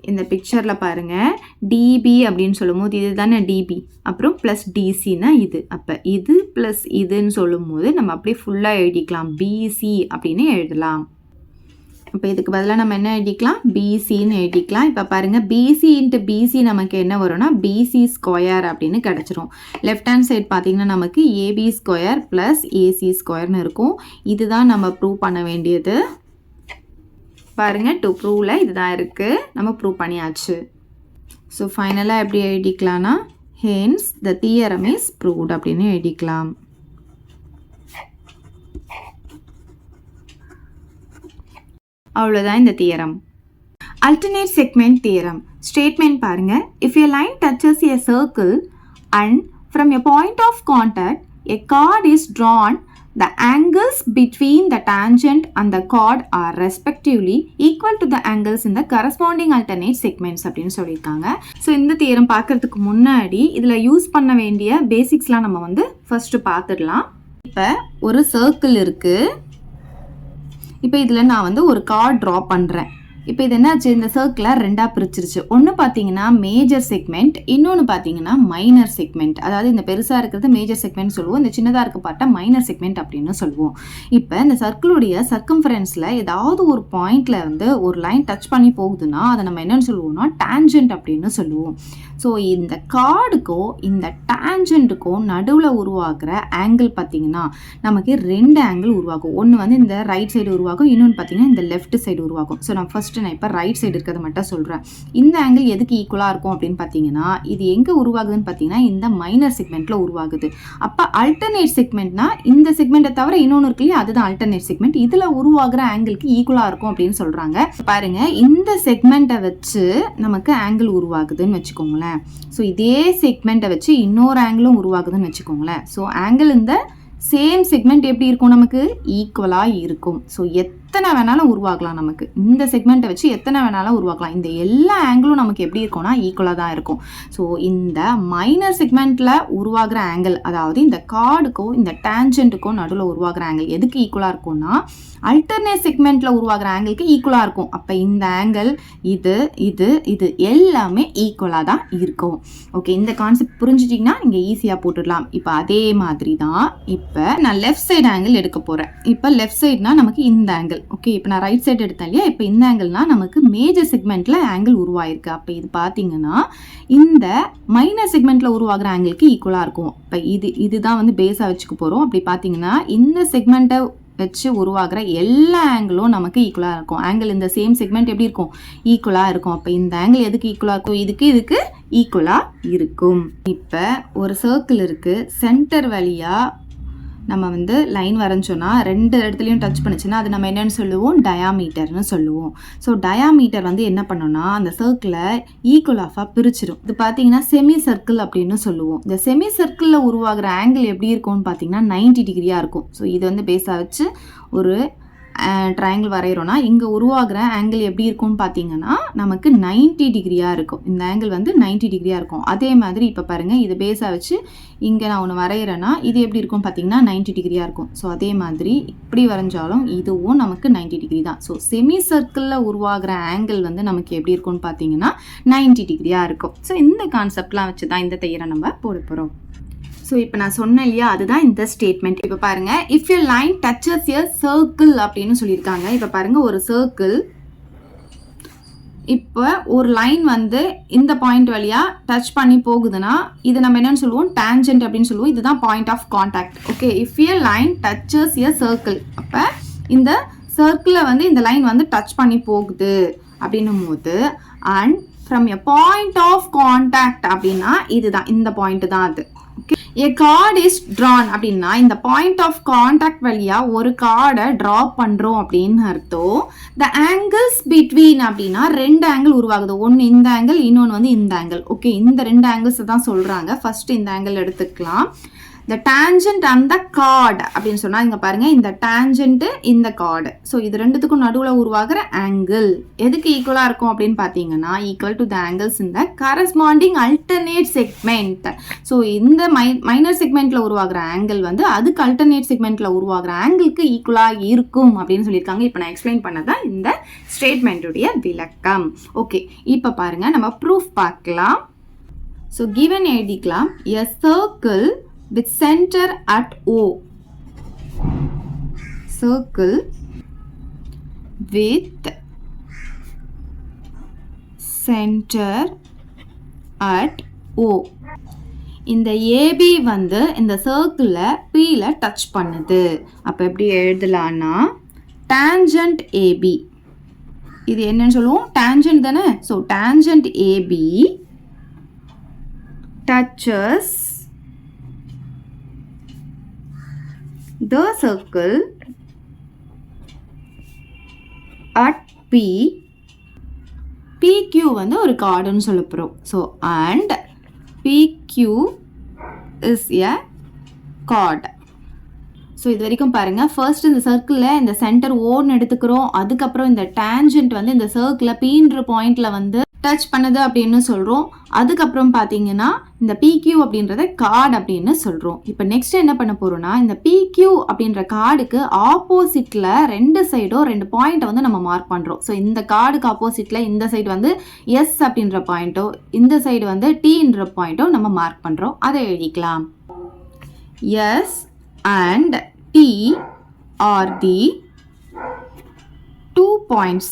இந்த பிக்சரில் பாருங்கள், டிபி அப்படின்னு சொல்லும் போது இது தானே டிபி, அப்புறம் ப்ளஸ் டிசின்னா இது. அப்போ இது ப்ளஸ் இதுன்னு சொல்லும் போது நம்ம அப்படியே ஃபுல்லாக எழுதிக்கலாம், பிசி அப்படின்னு எழுதலாம். இப்போ இதுக்கு பதிலாக நம்ம என்ன எழுதிக்கலாம், பிசின்னு எழுதிக்கலாம். இப்போ பாருங்கள், பிசி இன்ட்டு பிசி நமக்கு என்ன வரும்னா பிசி ஸ்கொயர் அப்படின்னு கிடச்சிரும். லெஃப்ட் ஹேண்ட் சைடு பார்த்தீங்கன்னா நமக்கு ஏபி ஸ்கொயர் ப்ளஸ் ஏசி ஸ்கொயர்னு இருக்கும். இதுதான் நம்ம ப்ரூவ் பண்ண வேண்டியது. பாருங்கள், டு ப்ரூவில் இதுதான் இருக்குது, நம்ம ப்ரூவ் பண்ணியாச்சு. ஸோ ஃபைனலாக எப்படி எழுதிக்கலாம்னா, hence the theorem is proved அப்படின்னு எழுதிக்கலாம். அவ்வளோதான் இந்த theorem. Alternate segment theorem. Statement பாருங்க, if a line touches a circle and from a point of contact a chord is drawn, the angles between the tangent and the chord are respectively equal to the angles in the corresponding alternate segments அப்படின்னு சொல்லியிருக்காங்க. So இந்த theorem பார்க்கறதுக்கு முன்னாடி இதில் use பண்ண வேண்டிய பேசிக்ஸ்லாம் நம்ம வந்து ஃபர்ஸ்ட்டு பார்த்துடலாம். இப்போ ஒரு சர்க்கிள் இருக்குது. இப்போ இதில் நான் வந்து ஒரு கார்ட் ட்ரா பண்ணுறேன். இப்போ இது என்னாச்சு, இந்த சர்க்கிளை ரெண்டாக பிரிச்சிருச்சு. ஒன்று பார்த்தீங்கன்னா மேஜர் செக்மெண்ட், இன்னொன்று பார்த்தீங்கன்னா மைனர் செக்மெண்ட். அதாவது இந்த பெருசாக இருக்கிறது மேஜர் செக்மெண்ட் சொல்லுவோம், இந்த சின்னதாக இருக்க பார்த்தா மைனர் செக்மெண்ட் அப்படின்னு சொல்லுவோம். இப்போ இந்த சர்க்கிளுடைய சர்க்கம்ஃபரன்ஸில் ஏதாவது ஒரு பாயிண்டில் வந்து ஒரு லைன் டச் பண்ணி போகுதுன்னா அதை நம்ம என்னென்னு சொல்லுவோம்னா டேஞ்சன்ட் அப்படின்னு சொல்லுவோம். ஸோ இந்த கார்டுக்கோ இந்த டேஞ்சன்ட்டுக்கும் நடுவில் உருவாக்குற ஆங்கிள் பார்த்தீங்கன்னா நமக்கு ரெண்டு ஆங்கிள் உருவாகும். ஒன்று வந்து இந்த ரைட் சைடு உருவாகும், இன்னொன்று பார்த்தீங்கன்னா இந்த லெஃப்ட் சைடு உருவாகும். ஸோ நான் ஃபர்ஸ்ட் நான் இப்போ ரைட் சைடு இருக்கிறத மட்டும் சொல்கிறேன். இந்த ஆங்கிள் எதுக்கு ஈக்குவலாக இருக்கும் அப்படின்னு பார்த்தீங்கன்னா, இது எங்கே உருவாகுதுன்னு பார்த்தீங்கன்னா இந்த மைனர் செக்மெண்ட்டில் உருவாகுது. அப்போ அல்டர்னேட் செக்மெண்ட்னா இந்த செக்மெண்ட்டை தவிர இன்னொன்று இருக்கு இல்லையா, அதுதான் அல்டர்னேட் செக்மெண்ட். இதில் உருவாகிற ஆங்கிளுக்கு ஈக்குவலாக இருக்கும் அப்படின்னு சொல்கிறாங்க. பாருங்க, இந்த செக்மெண்ட்டை வச்சு நமக்கு ஆங்கிள் உருவாகுதுன்னு வச்சுக்கோங்களேன். ஸோ இதே செக்மெண்ட்டை வச்சு இன்னொரு ஆங்கிளும் உருவாகுதுன்னு வச்சுக்கோங்களேன். ஸோ ஆங்கிள் இந்த சேம் செக்மெண்ட் எப்படி இருக்கும், நமக்கு ஈக்குவலாக இருக்கும். ஸோ எத்தனை வேணாலும் உருவாக்கலாம், நமக்கு இந்த செக்மெண்ட்டை வச்சு எத்தனை வேணாலும் உருவாக்கலாம். இந்த எல்லா ஆங்கிளும் நமக்கு எப்படி இருக்கும்னா ஈக்குவலாக தான் இருக்கும். ஸோ இந்த மைனர் செக்மெண்ட்டில் உருவாகிற ஆங்கிள், அதாவது இந்த கார்டுக்கும் இந்த டேஞ்சன்ட்டுக்கும் நடுவில் உருவாகிற ஆங்கிள் எதுக்கு ஈக்குவலாக இருக்கும்னா அல்டர்னேட் செக்மெண்ட்டில் உருவாகிற ஆங்கிளுக்கு ஈக்குவலாக இருக்கும். அப்போ இந்த ஆங்கிள் இது இது இது எல்லாமே ஈக்குவலாக தான் இருக்கும். ஓகே, இந்த கான்செப்ட் புரிஞ்சுட்டிங்கன்னா நீங்கள் ஈஸியாக போட்டுடலாம். இப்போ அதே மாதிரி தான் இப்போ நான் லெஃப்ட் சைடு ஆங்கிள் எடுக்க போகிறேன். இப்போ லெஃப்ட் சைடுனா நமக்கு இந்த ஆங்கிள், ஓகே, இப்போ நான் ரைட் சைடு எடுத்தேன் இல்லையா, இப்போ இந்த ஆங்கிள்னா நமக்கு மேஜர் செக்மெண்ட்டில் ஆங்கிள் உருவாயிருக்கு. அப்போ இது பார்த்தீங்கன்னா இந்த மைனர் செக்மெண்ட்டில் உருவாகிற ஆங்கிளுக்கு ஈக்குவலாக இருக்கும். இப்போ இதுதான் வந்து பேஸாக வச்சுக்க போகிறோம். அப்படி பார்த்தீங்கன்னா இந்த செக்மெண்ட்டை வச்சு உருவாகிற எல்லா ஆங்கிளும் நமக்கு ஈக்குவலாக இருக்கும். ஆங்கிள் இந்த சேம் செக்மெண்ட் எப்படி இருக்கும், ஈக்குவலாக இருக்கும். அப்போ இந்த ஆங்கிள் எதுக்கு ஈக்குவலாக இருக்கும், இதுக்கு ஈக்குவலாக இருக்கும். இப்போ ஒரு சர்க்கிள் இருக்குது, சென்டர் வழியாக நம்ம வந்து லைன் வரைஞ்சோன்னா 2 இடத்துலையும் டச் பண்ணுச்சுன்னா அது நம்ம என்னென்னு சொல்லுவோம், டயாமீட்டர்னு சொல்லுவோம். ஸோ டயாமீட்டர் வந்து என்ன பண்ணோன்னா அந்த சர்க்கிளை ஈக்குவல் ஆஃபாக பிரிச்சிடும். இது பார்த்தீங்கன்னா செமி சர்க்கிள் அப்படின்னு சொல்லுவோம். இந்த செமி சர்க்கிளில் உருவாகிற ஆங்கிள் எப்படி இருக்கும்னு பார்த்தீங்கன்னா 90 டிகிரியாக இருக்கும். ஸோ இது வந்து பேஸாக வச்சு ஒரு ட்ரையாங்கிள் வரைகிறோன்னா இங்கே உருவாகிற ஆங்கிள் எப்படி இருக்கும்னு பார்த்தீங்கன்னா நமக்கு 90 டிகிரியாக இருக்கும். இந்த ஆங்கிள் வந்து 90 டிகிரியாக இருக்கும். அதே மாதிரி இப்போ பாருங்கள், இது பேஸாக வச்சு இங்கே நான் ஒன்று வரைகிறேன்னா இது எப்படி இருக்கும்னு பார்த்தீங்கன்னா 90 டிகிரியாக இருக்கும். ஸோ அதே மாதிரி இப்படி வரைஞ்சாலும் இதுவும் நமக்கு 90 டிகிரி தான். ஸோ செமி சர்க்கிளில் உருவாகிற ஆங்கிள் வந்து நமக்கு எப்படி இருக்கும்னு பார்த்தீங்கன்னா 90 டிகிரியாக இருக்கும். ஸோ இந்த கான்செப்ட்லாம் வச்சு தான் இந்த தையரை நம்ம போட போகிறோம். ஸோ இப்போ நான் சொன்னேன் இல்லையா, அதுதான் இந்த ஸ்டேட்மெண்ட். இப்போ பாருங்கள், if a line touches a circle அப்படின்னு சொல்லியிருக்காங்க. இப்போ பாருங்கள், ஒரு சர்க்கிள், இப்போ ஒரு லைன் வந்து இந்த பாயிண்ட் வழியாக டச் பண்ணி போகுதுன்னா இது நம்ம என்னன்னு சொல்லுவோம், டேஞ்சன்ட் அப்படின்னு சொல்லுவோம். இதுதான் point of contact. Okay, if a line touches a circle, அப்போ இந்த சர்க்கிளில் வந்து இந்த லைன் வந்து டச் பண்ணி போகுது அப்படின்னும் போது, and from a point of contact அப்படின்னா இதுதான், இந்த பாயிண்ட் தான் அது. A card is drawn அப்படின்னா இந்த பாயிண்ட் ஆஃப் கான்டாக்ட் வழியா ஒரு கார்டை ட்ரா பண்றோம் அப்படின்னு அர்த்தம். the angles between அப்படின்னா 2 ஆங்கிள் உருவாகுது. ஒன்று இந்த ஆங்கிள், இன்னொன்று வந்து இந்த ஆங்கிள். ஓகே, இந்த 2 ஆங்கிள்ஸ் தான் சொல்றாங்க. ஃபர்ஸ்ட் இந்த ஆங்கிள் எடுத்துக்கலாம். the tangent and the chord அப்படின்னு சொன்னா இங்க பாருங்க, இந்த tangent இந்த chord. ஸோ இது ரெண்டுத்துக்கும் நடுவில் உருவாகிற ஆங்கிள் எதுக்கு ஈக்குவலா இருக்கும் அப்படின்னு பார்த்தீங்கன்னா ஈக்குவல் டு த ஆங்கிள்ஸ் இந்த கரஸ்பாண்டிங் அல்டர்னேட் செக்மெண்ட். ஸோ இந்த மைனர் செக்மெண்ட்ல உருவாகிற ஆங்கிள் வந்து அதுக்கு அல்டர்னேட் செக்மெண்ட்ல உருவாகிற ஆங்கிளுக்கு ஈக்குவலா இருக்கும் அப்படின்னு சொல்லியிருக்காங்க. இப்போ நான் எக்ஸ்பிளைன் பண்ணதான் இந்த ஸ்டேட்மெண்ட்டுடைய விளக்கம். ஓகே, இப்போ பாருங்க நம்ம ப்ரூஃப் பார்க்கலாம். ஸோ கிவன் எழுதிக்கலாம், a circle with center at O. Circle with center at O. இந்த AB வந்து இந்த சர்க்கிளில் Pல டச் பண்ணுது. அப்போ எப்படி எழுதலான்னா tangent AB. இது என்னன்னு சொல்லுவோம், tangent தானே. So tangent AB touches the circle at P. PQ வந்து ஒரு கார்டுன்னு சொல்ல போகிறோம். So and PQ is a chord. So இது வரைக்கும் பாருங்கள், ஃபர்ஸ்ட் இந்த சர்க்கிளில் இந்த சென்டர் ஓன்னு எடுத்துக்கிறோம். அதுக்கப்புறம் இந்த டேஞ்சன்ட் வந்து இந்த சர்க்கிளில் பீன்ற பாயிண்டில் வந்து டச் பண்ணுது அப்படின்னு சொல்கிறோம். அதுக்கப்புறம் பார்த்தீங்கன்னா இந்த PQ அப்படின்றத கார்டு அப்படின்னு சொல்கிறோம். இப்போ நெக்ஸ்ட் என்ன பண்ண போகிறோம்னா, இந்த PQ அப்படின்ற கார்டுக்கு ஆப்போசிட்டில் 2 சைடும் 2 பாயிண்ட்டை வந்து நம்ம மார்க் பண்ணுறோம். ஸோ இந்த கார்டுக்கு ஆப்போசிட்டில் இந்த சைடு வந்து எஸ் அப்படின்ற பாயிண்ட்டோ, இந்த சைடு வந்து Tன்ற பாயிண்ட்டோ நம்ம மார்க் பண்ணுறோம். அதை எழுதிக்கலாம். S and T are the 2 points.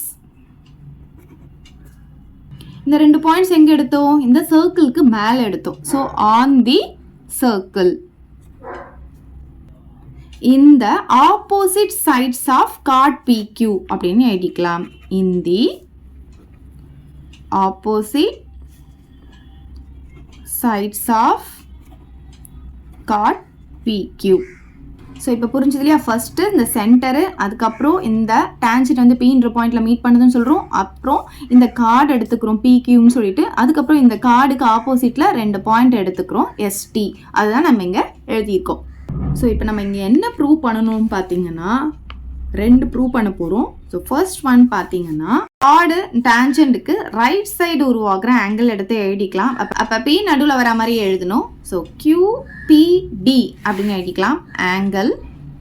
இந்த 2 பாயிண்ட்ஸ் எங்கே எடுத்தோம், இந்த சர்க்கிளுக்கு மேலே எடுத்தோம். ஸோ ஆன் தி சர்க்கிள் இந்த opposite sides of chord PQ அப்படின்னு எழுதிக்கலாம். In the opposite sides of chord PQ. So இப்போ புரிஞ்சது இல்லையா, ஃபர்ஸ்ட்டு இந்த சென்டரு, அதுக்கப்புறம் இந்த டேஞ்சன்ட் வந்து Pன்ற பாயிண்டில் மீட் பண்ணுதுன்னு சொல்கிறோம். அப்புறம் இந்த கார்டு எடுத்துக்கிறோம் PQன்னு சொல்லிட்டு, அதுக்கப்புறம் இந்த கார்டுக்கு ஆப்போசிட்டில் 2 பாயிண்ட் எடுத்துக்கிறோம் ST. அதுதான் நம்ம இங்கே எழுதியிருக்கோம். ஸோ இப்போ நம்ம இங்கே என்ன ப்ரூவ் பண்ணணும்னு பார்த்தீங்கன்னா 2 ப்ரூவ் பண்ண போகிறோம். ஸோ ஃபர்ஸ்ட் ஒன் பார்த்தீங்கன்னா கார்டு டேஞ்சன்ட்டுக்கு ரைட் சைடு உருவாகிற ஆங்கிள் எடுத்து எழுதிக்கலாம். அப்போ P நடுவில் வர மாதிரி எழுதணும். ஸோ QPD அப்படின்னு எழுதிக்கலாம். Angle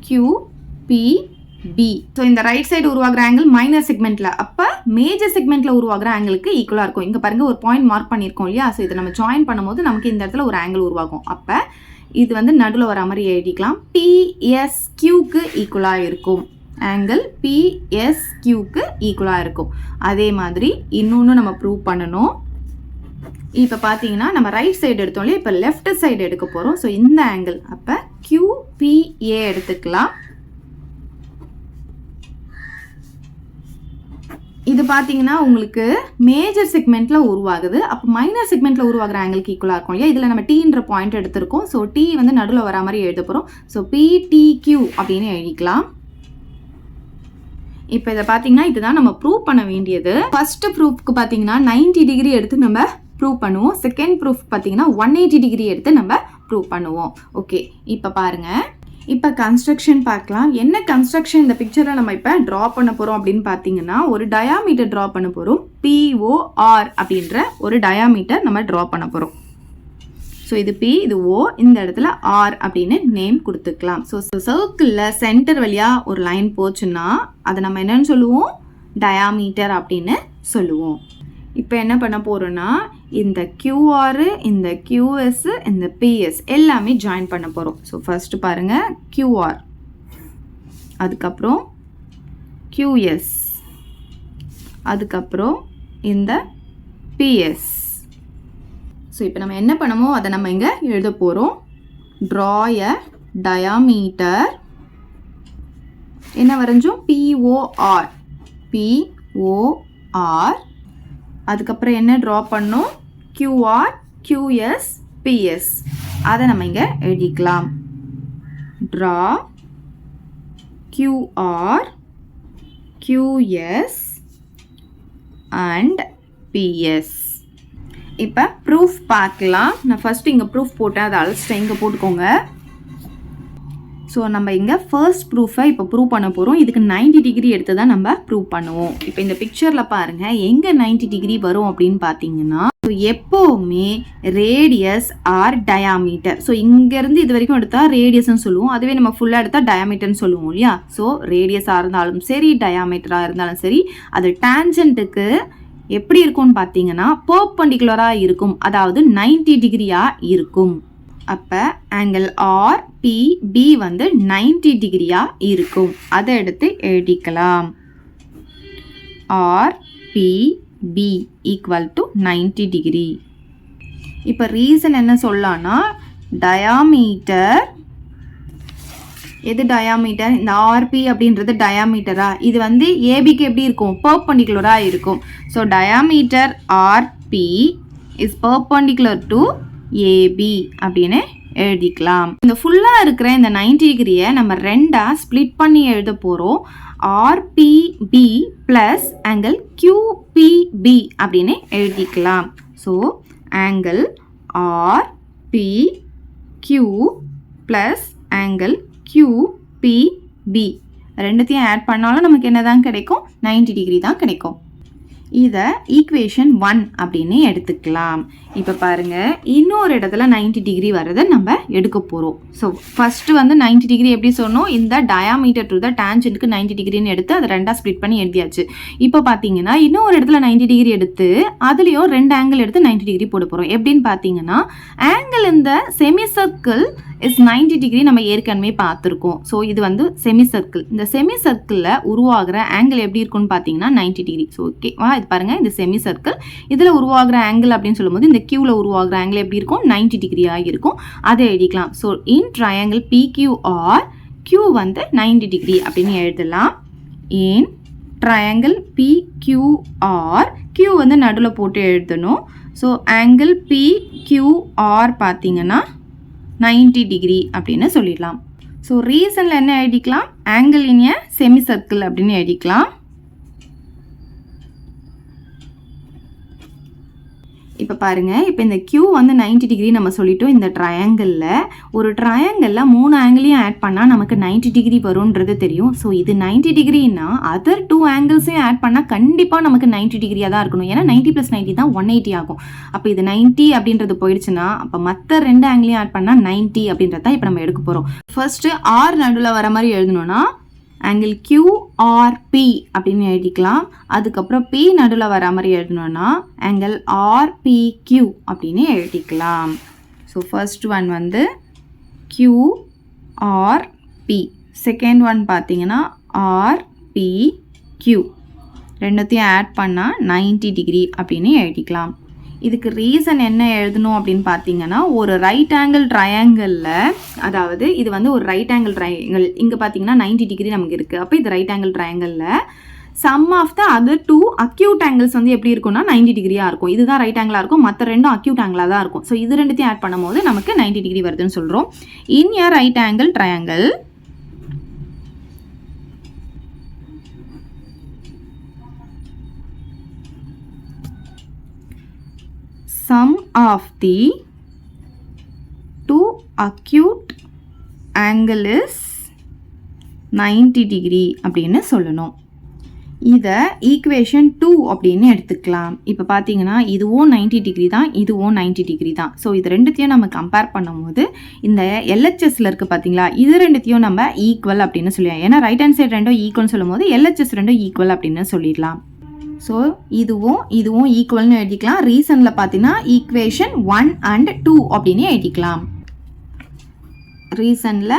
QPB. ஸோ இந்த ரைட் சைடு உருவாகிற ஆங்கிள் மைனர் செக்மெண்ட்டில், அப்போ மேஜர் செக்மெண்ட்டில் உருவாகிற ஆங்கிளுக்கு ஈக்குவலாக இருக்கும். இங்கே பாருங்கள், ஒரு பாயிண்ட் மார்க் பண்ணியிருக்கோம் இல்லையா. ஸோ இதை நம்ம ஜாயின் பண்ணும்போது நமக்கு இந்த இடத்துல ஒரு ஆங்கிள் உருவாகும். அப்போ இது வந்து நடுவில் வர மாதிரி எழுதிக்கலாம். TSQக்கு ஈக்குவலாக இருக்கும். ஆங்கிள் பிஎஸ்கியூக்கு ஈக்குவலாக இருக்கும். அதே மாதிரி இன்னொன்று நம்ம ப்ரூவ் பண்ணணும். இப்போ பார்த்தீங்கன்னா நம்ம ரைட் சைடு எடுத்தோம் இல்லையா, இப்போ லெஃப்ட் சைடு எடுக்க போகிறோம். ஸோ இந்த ஆங்கிள் அப்போ QPA எடுத்துக்கலாம். இது பார்த்தீங்கன்னா உங்களுக்கு மேஜர் செக்மெண்ட்டில் உருவாகுது. அப்போ மைனர் செக்மெண்ட்டில் உருவாகிற ஆங்கிளுக்கு ஈக்குவலாக இருக்கும் இல்லையா. இதில் நம்ம டீன்ற பாயிண்ட் எடுத்திருக்கோம். ஸோ டி வந்து நடுவில் வரா மாதிரி எழுத போகிறோம். ஸோ PTQ அப்படின்னு எழுதிக்கலாம். இப்போ இதை பார்த்தீங்கன்னா இதுதான் நம்ம ப்ரூவ் பண்ண வேண்டியது. ஃபர்ஸ்ட் ப்ரூஃப்க்கு பார்த்தீங்கன்னா 90 டிகிரி எடுத்து நம்ம ப்ரூவ் பண்ணுவோம். செகண்ட் ப்ரூஃப் பார்த்தீங்கன்னா 180 டிகிரி எடுத்து நம்ம ப்ரூவ் பண்ணுவோம். ஓகே, இப்போ பாருங்கள். இப்போ கன்ஸ்ட்ரக்ஷன் பார்க்கலாம். என்ன கன்ஸ்ட்ரக்ஷன் இந்த பிக்சரில் நம்ம இப்போ ட்ரா பண்ண போகிறோம் அப்படின்னு பார்த்தீங்கன்னா ஒரு டயாமீட்டர் ட்ரா பண்ண போகிறோம். POR அப்படின்ற ஒரு டயாமீட்டர் நம்ம ட்ரா பண்ண போகிறோம். ஸோ இது P, இது O, இந்த இடத்துல R அப்படின்னு நேம் கொடுத்துக்கலாம். ஸோ சர்க்கிளில் சென்டர் வழியாக ஒரு லைன் போச்சுன்னா அதை நம்ம என்னன்னு சொல்லுவோம், டயாமீட்டர் அப்படின்னு சொல்லுவோம். இப்போ என்ன பண்ண போகிறோன்னா இந்த QR, இந்த QS, இந்த PS எல்லாமே ஜாயின் பண்ண போகிறோம். ஸோ ஃபர்ஸ்ட் பாருங்கள் QR, அதுக்கப்புறம் QS, அதுக்கப்புறம் இந்த PS. ஸோ இப்போ நம்ம என்ன பண்ணமோ அதை நம்ம இங்கே எழுத போகிறோம். ட்ரா எ டயாமீட்டர், என்ன வரைஞ்சோம், POR, POR. அதுக்கப்புறம் என்ன ட்ரா பண்ணோம், QR, QS, PS. அதை நம்ம இங்கே எழுதிக்கலாம். Draw QR, QS and PS. இப்போ ப்ரூஃப் பார்க்கலாம். நான் ஃபஸ்ட்டு இங்கே ப்ரூஃப் போட்டேன், அதை அழைச்சிட்டு இங்கே போட்டுக்கோங்க. ஸோ நம்ம இங்கே ஃபர்ஸ்ட் ப்ரூஃபை இப்போ ப்ரூவ் பண்ண போகிறோம். இதுக்கு 90 டிகிரி எடுத்து தான் நம்ம ப்ரூவ் பண்ணுவோம். இப்போ இந்த பிக்சரில் பாருங்கள் எங்கே 90 டிகிரி வரும் அப்படின்னு பார்த்தீங்கன்னா, ஸோ எப்போவுமே ரேடியஸ் ஆர் டயாமீட்டர். ஸோ இங்கேருந்து இது வரைக்கும் எடுத்தால் ரேடியஸ்ன்னு சொல்லுவோம். அதுவே நம்ம ஃபுல்லாக எடுத்தால் டயாமீட்டர்னு சொல்லுவோம் இல்லையா. ஸோ ரேடியஸாக இருந்தாலும் சரி, டயாமீட்டராக இருந்தாலும் சரி, அது டேஞ்சன்ட்டுக்கு எப்படி இருக்கும்னு பார்த்தீங்கன்னா பெர்பெண்டிகுலராக இருக்கும், அதாவது 90 டிகிரியாக இருக்கும். அப்போ ஆங்கிள் RPB வந்து 90 டிகிரியாக இருக்கும். அதை எடுத்து எழுதிக்கலாம். RPB equal to 90 degree. இப்போ ரீசன் என்ன சொல்லலாம்னா டயாமீட்டர், எது டயாமீட்டர், இந்த RP அப்படின்றது டயாமீட்டரா, இது வந்து ஏபிக்கு எப்படி இருக்கும், பெர்பெண்டிகுலராக இருக்கும். So diameter RP is perpendicular to AB அப்படின்னு எழுதிக்கலாம். இந்த ஃபுல்லாக இருக்கிற இந்த 90 டிகிரியை நம்ம ரெண்டாக ஸ்ப்ளிட் பண்ணி எழுத போகிறோம். RPB ப்ளஸ் ஆங்கிள் QPB அப்படின்னு எழுதிக்கலாம். So angle RPQ plus angle QPB ரெண்டுத்தையும் ஆட் பண்ணாலும் நமக்கு என்ன தான் கிடைக்கும், 90 டிகிரி தான் கிடைக்கும். இதை ஈக்குவேஷன் 1 அப்படின்னு எடுத்துக்கலாம். இப்போ பாருங்கள் இன்னொரு இடத்துல 90 டிகிரி வரதை நம்ம எடுக்க போகிறோம். ஸோ ஃபஸ்ட்டு வந்து 90 டிகிரி எப்படி சொன்னோம், இந்த டயாமீட்டர் டு த டேஞ்சன்ட்க்கு 90 டிகிரின்னு எடுத்து அதை ரெண்டாக ஸ்ப்ளிட் பண்ணி எழுதியாச்சு. இப்போ பார்த்தீங்கன்னா இன்னொரு இடத்துல 90 டிகிரி எடுத்து அதுலேயும் 2 ஆங்கிள் எடுத்து 90 டிகிரி போட போகிறோம். எப்படின்னு பார்த்தீங்கன்னா ஆங்கிள் இந்த செமி சர்க்கிள் இஸ் 90 டிகிரி நம்ம ஏற்கனவே பார்த்துருக்கோம். ஸோ இது வந்து செமி சர்க்கிள். இந்த செமி சர்க்கிளில் உருவாகிற ஆங்கிள் எப்படி இருக்குன்னு பார்த்தீங்கன்னா 90 டிகிரி. ஸோ ஓகேவா, இது பாருங்கள் இந்த செமி சர்க்கிள், இதில் உருவாகிற ஆங்கிள் அப்படின்னு சொல்லும்போது இந்த கியூவில் உருவாகிற ஆங்கிள் எப்படி இருக்கும், 90 டிகிரியாக இருக்கும். அதை எழுதிக்கலாம். So in triangle PQR, Q வந்து 90 டிகிரி அப்படின்னு எழுதலாம். இன் ட்ரையாங்கிள் PQR, Q வந்து நடுவில் போட்டு எழுதணும். ஸோ ஆங்கிள் PQR பார்த்தீங்கன்னா 90 டிகிரி அப்படின்னு சொல்லிடலாம். ஸோ ரீசனில் என்ன எழுதிக்கலாம், ஆங்கிள் இன் எ செமி சர்க்கிள் அப்படின்னு எழுதிக்கலாம். இப்போ பாருங்கள், இப்போ இந்த Q வந்து 90 டிகிரி நம்ம சொல்லிட்டோம். இந்த ட்ரையாங்கிளில் ஒரு ட்ரையாங்கிளில் 3 ஆங்கிளையும் ஆட் பண்ணால் நமக்கு 90 டிகிரி வரும்ன்றது தெரியும். ஸோ இது 90 டிகிரின்னா அதர் 2 ஆங்கிள்ஸையும் ஆட் பண்ணால் கண்டிப்பாக நமக்கு 90 டிகிரியாக தான் இருக்கணும். ஏன்னா 90 + 90 தான் 180 ஆகும். அப்போ இது 90 அப்படின்றது போயிடுச்சுன்னா அப்போ மற்ற 2 ஆங்கிளையும் ஆட் பண்ணால் 90 அப்படின்றது தான் இப்போ நம்ம எடுக்க போகிறோம். ஃபர்ஸ்ட்டு R நடுவில் வர மாதிரி எழுதணும்னா ஆங்கிள் QRP அப்படின்னு எழுதிக்கலாம். அதுக்கப்புறம் P நடுவில் வர மாதிரி எழுதணும்னா ஆங்கிள் RPQ அப்படின்னு எழுதிக்கலாம். ஸோ ஃபர்ஸ்ட் ஒன் வந்து QRP, செகண்ட் ஒன் பார்த்தீங்கன்னா RPQ ரெண்டுத்தையும் ஆட் பண்ணால் 90 டிகிரி அப்படின்னு எழுதிக்கலாம். இதுக்கு ரீசன் என்ன எழுதணும் அப்படின்னு பார்த்தீங்கன்னா, ஒரு ரைட் ஆங்கிள் ட்ரையாங்கிளில், அதாவது இது வந்து ஒரு ரைட் ஆங்கிள் ட்ரையாங்கிள், இங்கே பார்த்தீங்கன்னா 90 டிகிரி நமக்கு இருக்குது. அப்போ இது ரைட் ஆங்கிள் ட்ரையாங்கிளில் sum of the other two acute angles வந்து எப்படி இருக்கும்னா 90 டிகிரியாக இருக்கும். இதுதான் ரைட் ஆங்கிளாக இருக்கும், மற்ற ரெண்டும் அக்யூட் ஆங்கிளாக தான் இருக்கும். ஸோ இது ரெண்டுத்தையும் ஆட் பண்ணும்போது நமக்கு 90 டிகிரி வருதுன்னு சொல்கிறோம். In a right angle triangle sum of the two acute angle is 90 degree அப்படின்னு சொல்லணும். இதை ஈக்குவேஷன் 2 அப்படின்னு எடுத்துக்கலாம். இப்போ பார்த்தீங்கன்னா இதுவும் 90 டிகிரி தான், இதுவும் 90 டிகிரி தான். ஸோ இது ரெண்டுத்தையும் நம்ம கம்பேர் பண்ணும்போது இந்த எல்ஹெச்எஸ்ல இருக்குது பார்த்தீங்களா, இது ரெண்டுத்தையும் நம்ம ஈக்குவல் அப்படின்னு சொல்லிடலாம். ஏன்னா ரைட் ஹேண்ட் சைடு ரெண்டும் ஈக்குவல்னு சொல்லும் போது எல்ஹெச்எஸ் ரெண்டும் ஈக்குவல் அப்படின்னு சொல்லிடலாம். ஸோ இதுவும் ஈக்குவல்னு எழுதிக்கலாம். ரீசனில் பார்த்தீங்கன்னா ஈக்குவேஷன் 1 and 2 அப்படின்னு எழுதிக்கலாம். ரீசனில்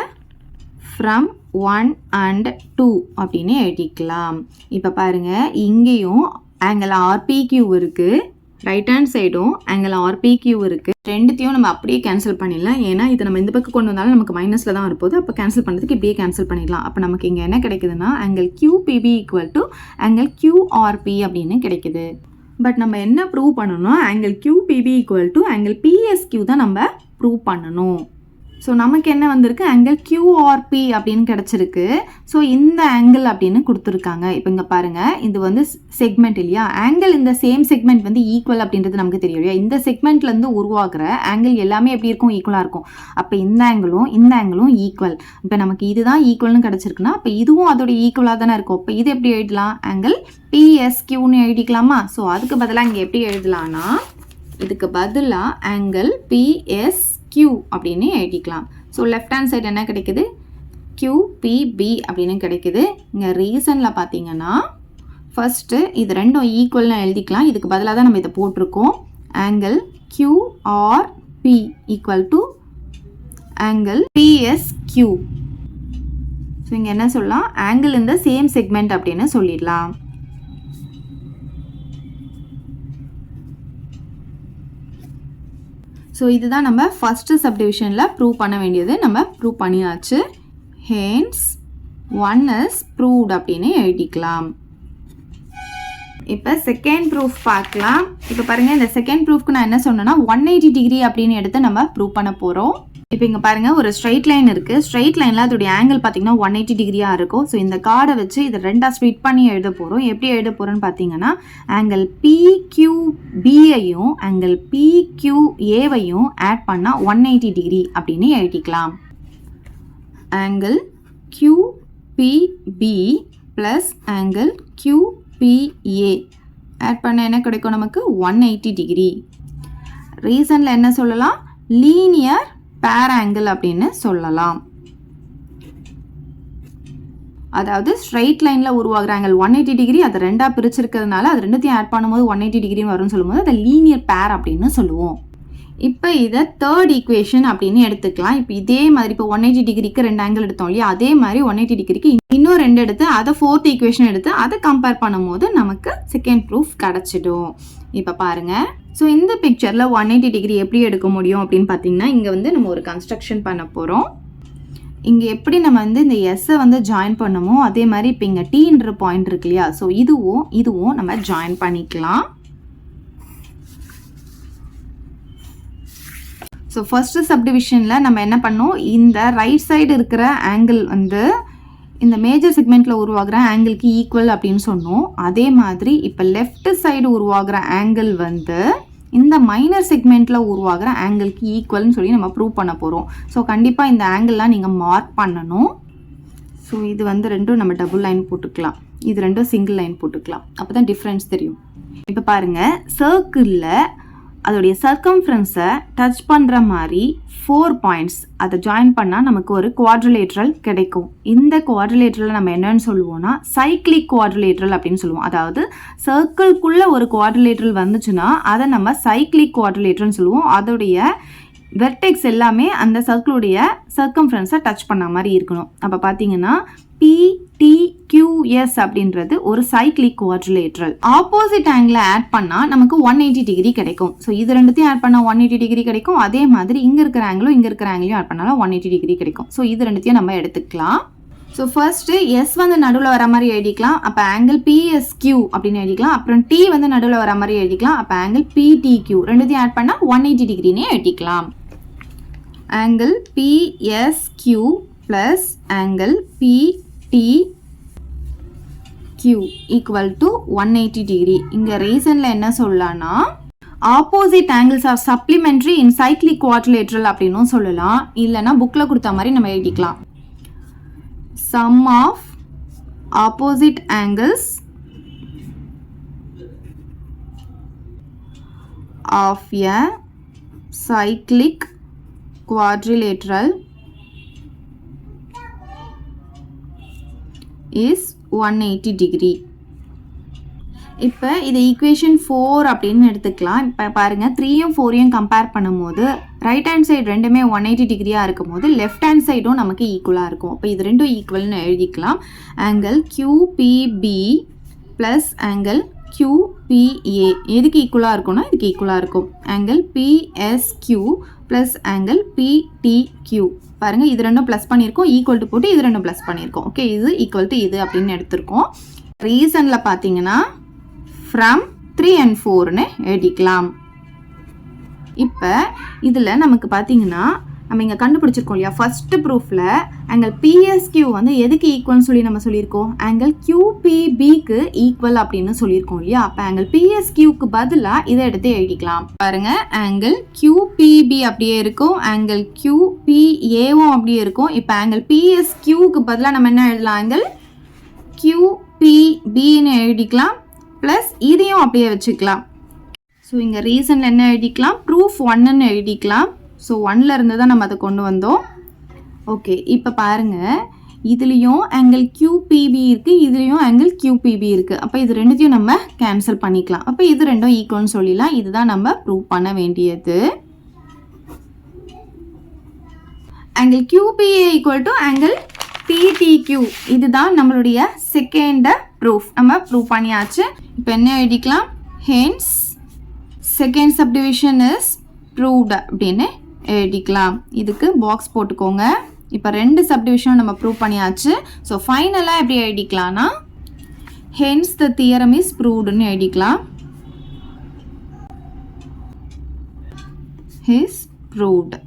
ஃப்ரம் 1 and 2 அப்படின்னு எழுதிக்கலாம். இப்போ பாருங்கள், இங்கேயும் ஆங்கிள் RPQ இருக்குது, ரைட் ஹேண்ட் சைடும் ஆங்கிள் RPQ இருக்குது. ரெண்டுத்தையும் நம்ம அப்படியே கேன்சல் பண்ணிடலாம். ஏன்னா இது நம்ம இந்த பக்கம் கொண்டு வந்தாலும் நமக்கு மைனஸில் தான் இருப்போது. அப்போ கேன்சல் பண்ணுறதுக்கு இப்படியே கேன்சல் பண்ணிடலாம். அப்போ நமக்கு இங்கே என்ன கிடைக்குதுன்னா angle QPB equal to angle QRP அப்படின்னு கிடைக்குது. பட் நம்ம என்ன ப்ரூவ் பண்ணணும், angle QPB equal to angle PSQ தான் நம்ம ப்ரூவ் பண்ணணும். ஸோ நமக்கு என்ன வந்திருக்கு, ஆங்கிள் QRP அப்படின்னு கிடச்சிருக்கு. ஸோ இந்த ஆங்கிள் அப்படின்னு கொடுத்துருக்காங்க. இப்போ இங்கே பாருங்கள், இது வந்து செக்மெண்ட் இல்லையா, ஆங்கிள் இந்த சேம் செக்மெண்ட் வந்து ஈக்குவல் அப்படின்றது நமக்கு தெரியும் இல்லையா. இந்த செக்மெண்ட்லேருந்து உருவாக்குற ஆங்கிள் எல்லாமே எப்படி இருக்கும், ஈக்குவலாக இருக்கும். அப்போ இந்த ஆங்கிளும் ஈக்குவல். இப்போ நமக்கு இதுதான் ஈக்குவல்னு கிடச்சிருக்குன்னா அப்போ இதுவும் அதோட ஈக்குவலாக தானே இருக்கும். இப்போ இது எப்படி எழுதலாம், ஆங்கிள் PSQன்னு எழுதிக்கலாமா. ஸோ அதுக்கு பதிலாக இங்கே எப்படி எழுதலாம்னா, இதுக்கு பதிலாக ஆங்கிள் PSQ அப்படின்னு எழுதிக்கலாம். ஸோ லெஃப்ட் ஹேண்ட் சைடு என்ன கிடைக்குது, QPB அப்படின்னு கிடைக்குது. இங்கே ரீசனில் பார்த்தீங்கன்னா ஃபர்ஸ்ட்டு இது ரெண்டும் ஈக்குவல்னு எழுதிக்கலாம். இதுக்கு பதிலாக தான் நம்ம இதை போட்டிருக்கோம். Angle QRP equal to angle PSQ. So இங்கே என்ன சொல்லலாம், ஆங்கிள் இந்த சேம் செக்மெண்ட் அப்படின்னு சொல்லிடலாம். ஸோ இதுதான் நம்ம ஃபஸ்ட்டு சப்டிவிஷனில் ப்ரூவ் பண்ண வேண்டியது. நம்ம ப்ரூவ் பண்ணியாச்சு. ஹேன்ஸ் 1 is proved அப்படின்னு எழுதிக்கலாம். இப்போ செகண்ட் ப்ரூஃப் பார்க்கலாம். இப்போ பாருங்கள், இந்த செகண்ட் ப்ரூஃப்க்கு நான் என்ன சொன்னேன்னா 180 டிகிரி அப்படின்னு எடுத்து நம்ம ப்ரூவ் பண்ண போகிறோம். இப்போ இங்கே பாருங்கள், ஒரு ஸ்ட்ரைட் லைன் இருக்குது. ஸ்ட்ரைட் லைனில் அதோடைய ஆங்கிள் பார்த்தீங்கன்னா 180 டிகிரியாக இருக்கும். ஸோ இந்த கார்டை வச்சு இதை ரெண்டாக ஸ்ப்ளிட் பண்ணி எழுத போகிறோம். எப்படி எழுத போகிறோன்னு பார்த்தீங்கன்னா, ஆங்கிள் PQBயையும் ஆங்கிள் PQAவையும் ஆட் பண்ணால் 180 டிகிரி அப்படின்னு எழுதிக்கலாம். Angle QPB plus angle QPA add பண்ண என்ன கிடைக்கும் நமக்கு, 180 டிகிரி. ரீசனில் என்ன சொல்லலாம், லீனியர் பேர் ஆங்கிள் அப்படின்னு சொல்லலாம். அதாவது ஸ்ட்ரைட் லைனில் உருவாகிற ஆங்கிள் 180 டிகிரி, அதை ரெண்டாக பிரிச்சிருக்கிறதுனால அது ரெண்டுத்தையும் ஆட் பண்ணும்போது 180 டிகிரி வரும்னு சொல்லும்போது அதை லீனியர் பேர் அப்படின்னு சொல்லுவோம். இப்போ இதை தேர்ட் ஈக்குவேஷன் அப்படின்னு எடுத்துக்கலாம். இப்போ இதே மாதிரி இப்போ 180 டிகிரிக்கு ரெண்டு ஆங்கிள் எடுத்தோம் இல்லையா, அதே மாதிரி 180 டிகிரிக்கு இன்னும் ரெண்டு எடுத்து அதை ஃபோர்த் ஈக்குவேஷன் எடுத்து அதை கம்பேர் பண்ணும்போது நமக்கு செகண்ட் ப்ரூஃப் கிடச்சிடும். இப்போ பாருங்கள், ஸோ இந்த பிக்சரில் 180 டிகிரி எப்படி எடுக்க முடியும் அப்படின்னு பார்த்தீங்கன்னா, இங்கே வந்து நம்ம ஒரு கன்ஸ்ட்ரக்ஷன் பண்ண போகிறோம். இங்கே எப்படி நம்ம வந்து இந்த எஸ்ஸை வந்து ஜாயின் பண்ணமோ அதே மாதிரி இப்போ இங்கே டீன்ற பாயிண்ட் இருக்கு இல்லையா, ஸோ இதுவும் நம்ம ஜாயின் பண்ணிக்கலாம். ஸோ ஃபர்ஸ்ட் சப்டிவிஷனில் நம்ம என்ன பண்ணோம், இந்த ரைட் சைடு இருக்கிற ஆங்கிள் வந்து இந்த மேஜர் செக்மெண்ட்டில் உருவாகிற ஆங்கிளுக்கு ஈக்குவல் அப்படின்னு சொன்னோம். அதே மாதிரி இப்போ லெஃப்ட் சைடு உருவாகிற ஆங்கிள் வந்து இந்த மைனர் செக்மெண்ட்டில் உருவாகிற ஆங்கிளுக்கு ஈக்குவல்னு சொல்லி நம்ம ப்ரூவ் பண்ண போகிறோம். ஸோ கண்டிப்பாக இந்த ஆங்கிள்லாம் நீங்கள் மார்க் பண்ணணும். ஸோ இது வந்து ரெண்டும் நம்ம டபுள் லைன் போட்டுக்கலாம், இது ரெண்டும் சிங்கிள் லைன் போட்டுக்கலாம். அப்போ தான் டிஃப்ரென்ஸ் தெரியும். இப்போ பாருங்கள், சர்க்கிளில் அதோடைய சர்க்கம்ஃபரன்ஸை டச் பண்ணுற மாதிரி 4 பாயிண்ட்ஸ் அதை ஜாயின் பண்ணால் நமக்கு ஒரு குவாட்ரிலேட்ரல் கிடைக்கும். இந்த குவாட்ரிலேட்ரலை நம்ம என்னன்னு சொல்லுவோம்னா சைக்ளிக் குவாட்ரிலேட்ரல் அப்படின்னு சொல்லுவோம். அதாவது சர்க்கிள்குள்ளே ஒரு குவாட்ரிலேட்ரல் வந்துச்சுன்னா அதை நம்ம சைக்ளிக் குவாட்ரிலேட்ரல்னு சொல்லுவோம். அதோடைய வெர்டெக்ஸ் எல்லாமே அந்த சர்க்கிளுடைய சர்க்கம்ஃபரன்ஸை டச் பண்ண மாதிரி இருக்கணும். அப்போ பார்த்தீங்கன்னா PTQS அப்படின்றது ஒரு cyclic quadrilateral. Opposite angle add பண்ணால் நமக்கு 180 டிகிரி கிடைக்கும். ஸோ இது ரெண்டுத்தையும் ஆட் பண்ணால் 180 டிகிரி கிடைக்கும். அதே மாதிரி இங்கே இருக்கிற ஆங்கிளும் இங்கே இருக்கிற ஆங்கிளையும் ஆட் பண்ணாலும் 180 டிகிரி கிடைக்கும். ஸோ இது ரெண்டுத்தையும் நம்ம எடுத்துக்கலாம். ஸோ ஃபர்ஸ்ட்டு எஸ் வந்து நடுவில் வர மாதிரி எழுதிக்கலாம். அப்போ ஆங்கிள் PSQ அப்படின்னு எழுதிக்கலாம். அப்புறம் T வந்து நடுவில் வர மாதிரி எழுதிக்கலாம். அப்போ ஆங்கிள் PTQ ரெண்டுத்தையும் ஆட் பண்ணால் 180 டிகிரினே எழுதிக்கலாம். Angle PSQ plus angle PTQ equal to 180 degree. இங்கே ரீசனில் என்ன சொல்லலாம்னா ஆப்போசிட் ஆங்கிள்ஸ் ஆர் சப்ளிமெண்ட்ரி இன் சைக்ளிக் குவாட்ரிலேட்ரல் அப்படின்னும் சொல்லலாம். இல்லைனா புக்கில் கொடுத்த மாதிரி நம்ம எழுதிக்கலாம். Sum of opposite angles of a cyclic quadrilateral is 180 degree. இப்போ இது ஈக்குவேஷன் 4 அப்படின்னு எடுத்துக்கலாம். இப்போ பாருங்கள் 3யும் 4யும் கம்பேர் பண்ணும்போது ரைட் ஹேண்ட் சைடு ரெண்டுமே 180 டிகிரியாக இருக்கும் போது லெஃப்ட் ஹேண்ட் சைடும் நமக்கு ஈக்குவலாக இருக்கும். அப்போ இது ரெண்டும் ஈக்குவல்னு எழுதிக்கலாம். Angle QPB plus angle QPA எதுக்கு ஈக்குவலாக இருக்கும்னா இதுக்கு ஈக்குவலாக இருக்கும். Angle PSQ plus angle PTQ பாருங்கள் இது ரெண்டும் ப்ளஸ் பண்ணியிருக்கோம். ஈக்குவல் டு போட்டு இது ரெண்டும் ப்ளஸ் பண்ணியிருக்கோம். ஓகே இது ஈக்குவல் டு இது அப்படின்னு எடுத்திருக்கோம். ரீசனில் பார்த்தீங்கன்னா ஃப்ரம் 3 and 4ன்னு எழுதிக்கலாம். இப்போ இதில் நமக்கு பார்த்தீங்கன்னா நம்ம இங்கே கண்டுபிடிச்சிருக்கோம் இல்லையா ஃபர்ஸ்ட் ப்ரூஃபில் ஆங்கிள் PSQ வந்து எதுக்கு ஈக்குவல்னு சொல்லி நம்ம சொல்லியிருக்கோம். ஆங்கிள் QPBக்கு ஈக்குவல் அப்படின்னு சொல்லியிருக்கோம் இல்லையா. அப்போ ஆங்கிள் PSQக்கு பதிலாக இதை எடுத்து எழுதிக்கலாம். பாருங்கள் ஆங்கிள் QPB அப்படியே இருக்கும். ஆங்கிள் QPAவும் அப்படியே இருக்கும். இப்போ ஆங்கிள் PSQக்கு பதிலாக நம்ம என்ன எழுதலாம். ஆங்கிள் QPBன்னு எழுதிக்கலாம். ப்ளஸ் இதையும் அப்படியே வச்சுக்கலாம். ஸோ இங்கே ரீசனில் என்ன எழுதிக்கலாம். ப்ரூஃப் 1ன்னு எழுதிக்கலாம். ஸோ 1ல் இருந்து தான் நம்ம அதை கொண்டு வந்தோம். ஓகே இப்போ பாருங்கள் இதுலேயும் ஆங்கிள் QPB இருக்குது. இதுலேயும் ஆங்கிள் QPB இருக்குது. அப்போ இது ரெண்டுத்தையும் நம்ம கேன்சல் பண்ணிக்கலாம். அப்போ இது ரெண்டும் ஈக்குவல்னு சொல்லிடலாம். இதுதான் நம்ம ப்ரூவ் பண்ண வேண்டியது. Angle QPA equal to angle PTQ இதுதான் நம்மளுடைய செகண்ட் ப்ரூஃப். நம்ம ப்ரூவ் பண்ணியாச்சு. இப்போ என்ன எழுதிக்கலாம். Hence second subdivision is proved அப்படின்னு எழுதிக்கலாம். இதுக்கு பாக்ஸ் போட்டுக்கோங்க. இப்போ 2 சப்டிவிஷனும் நம்ம ப்ரூவ் பண்ணியாச்சு. ஸோ ஃபைனலாக எப்படி எழுதிக்கலாம்னா ஹென்ஸ் த தியரம் இஸ் ப்ரூவ்டுன்னு எழுதிக்கலாம். Is proved.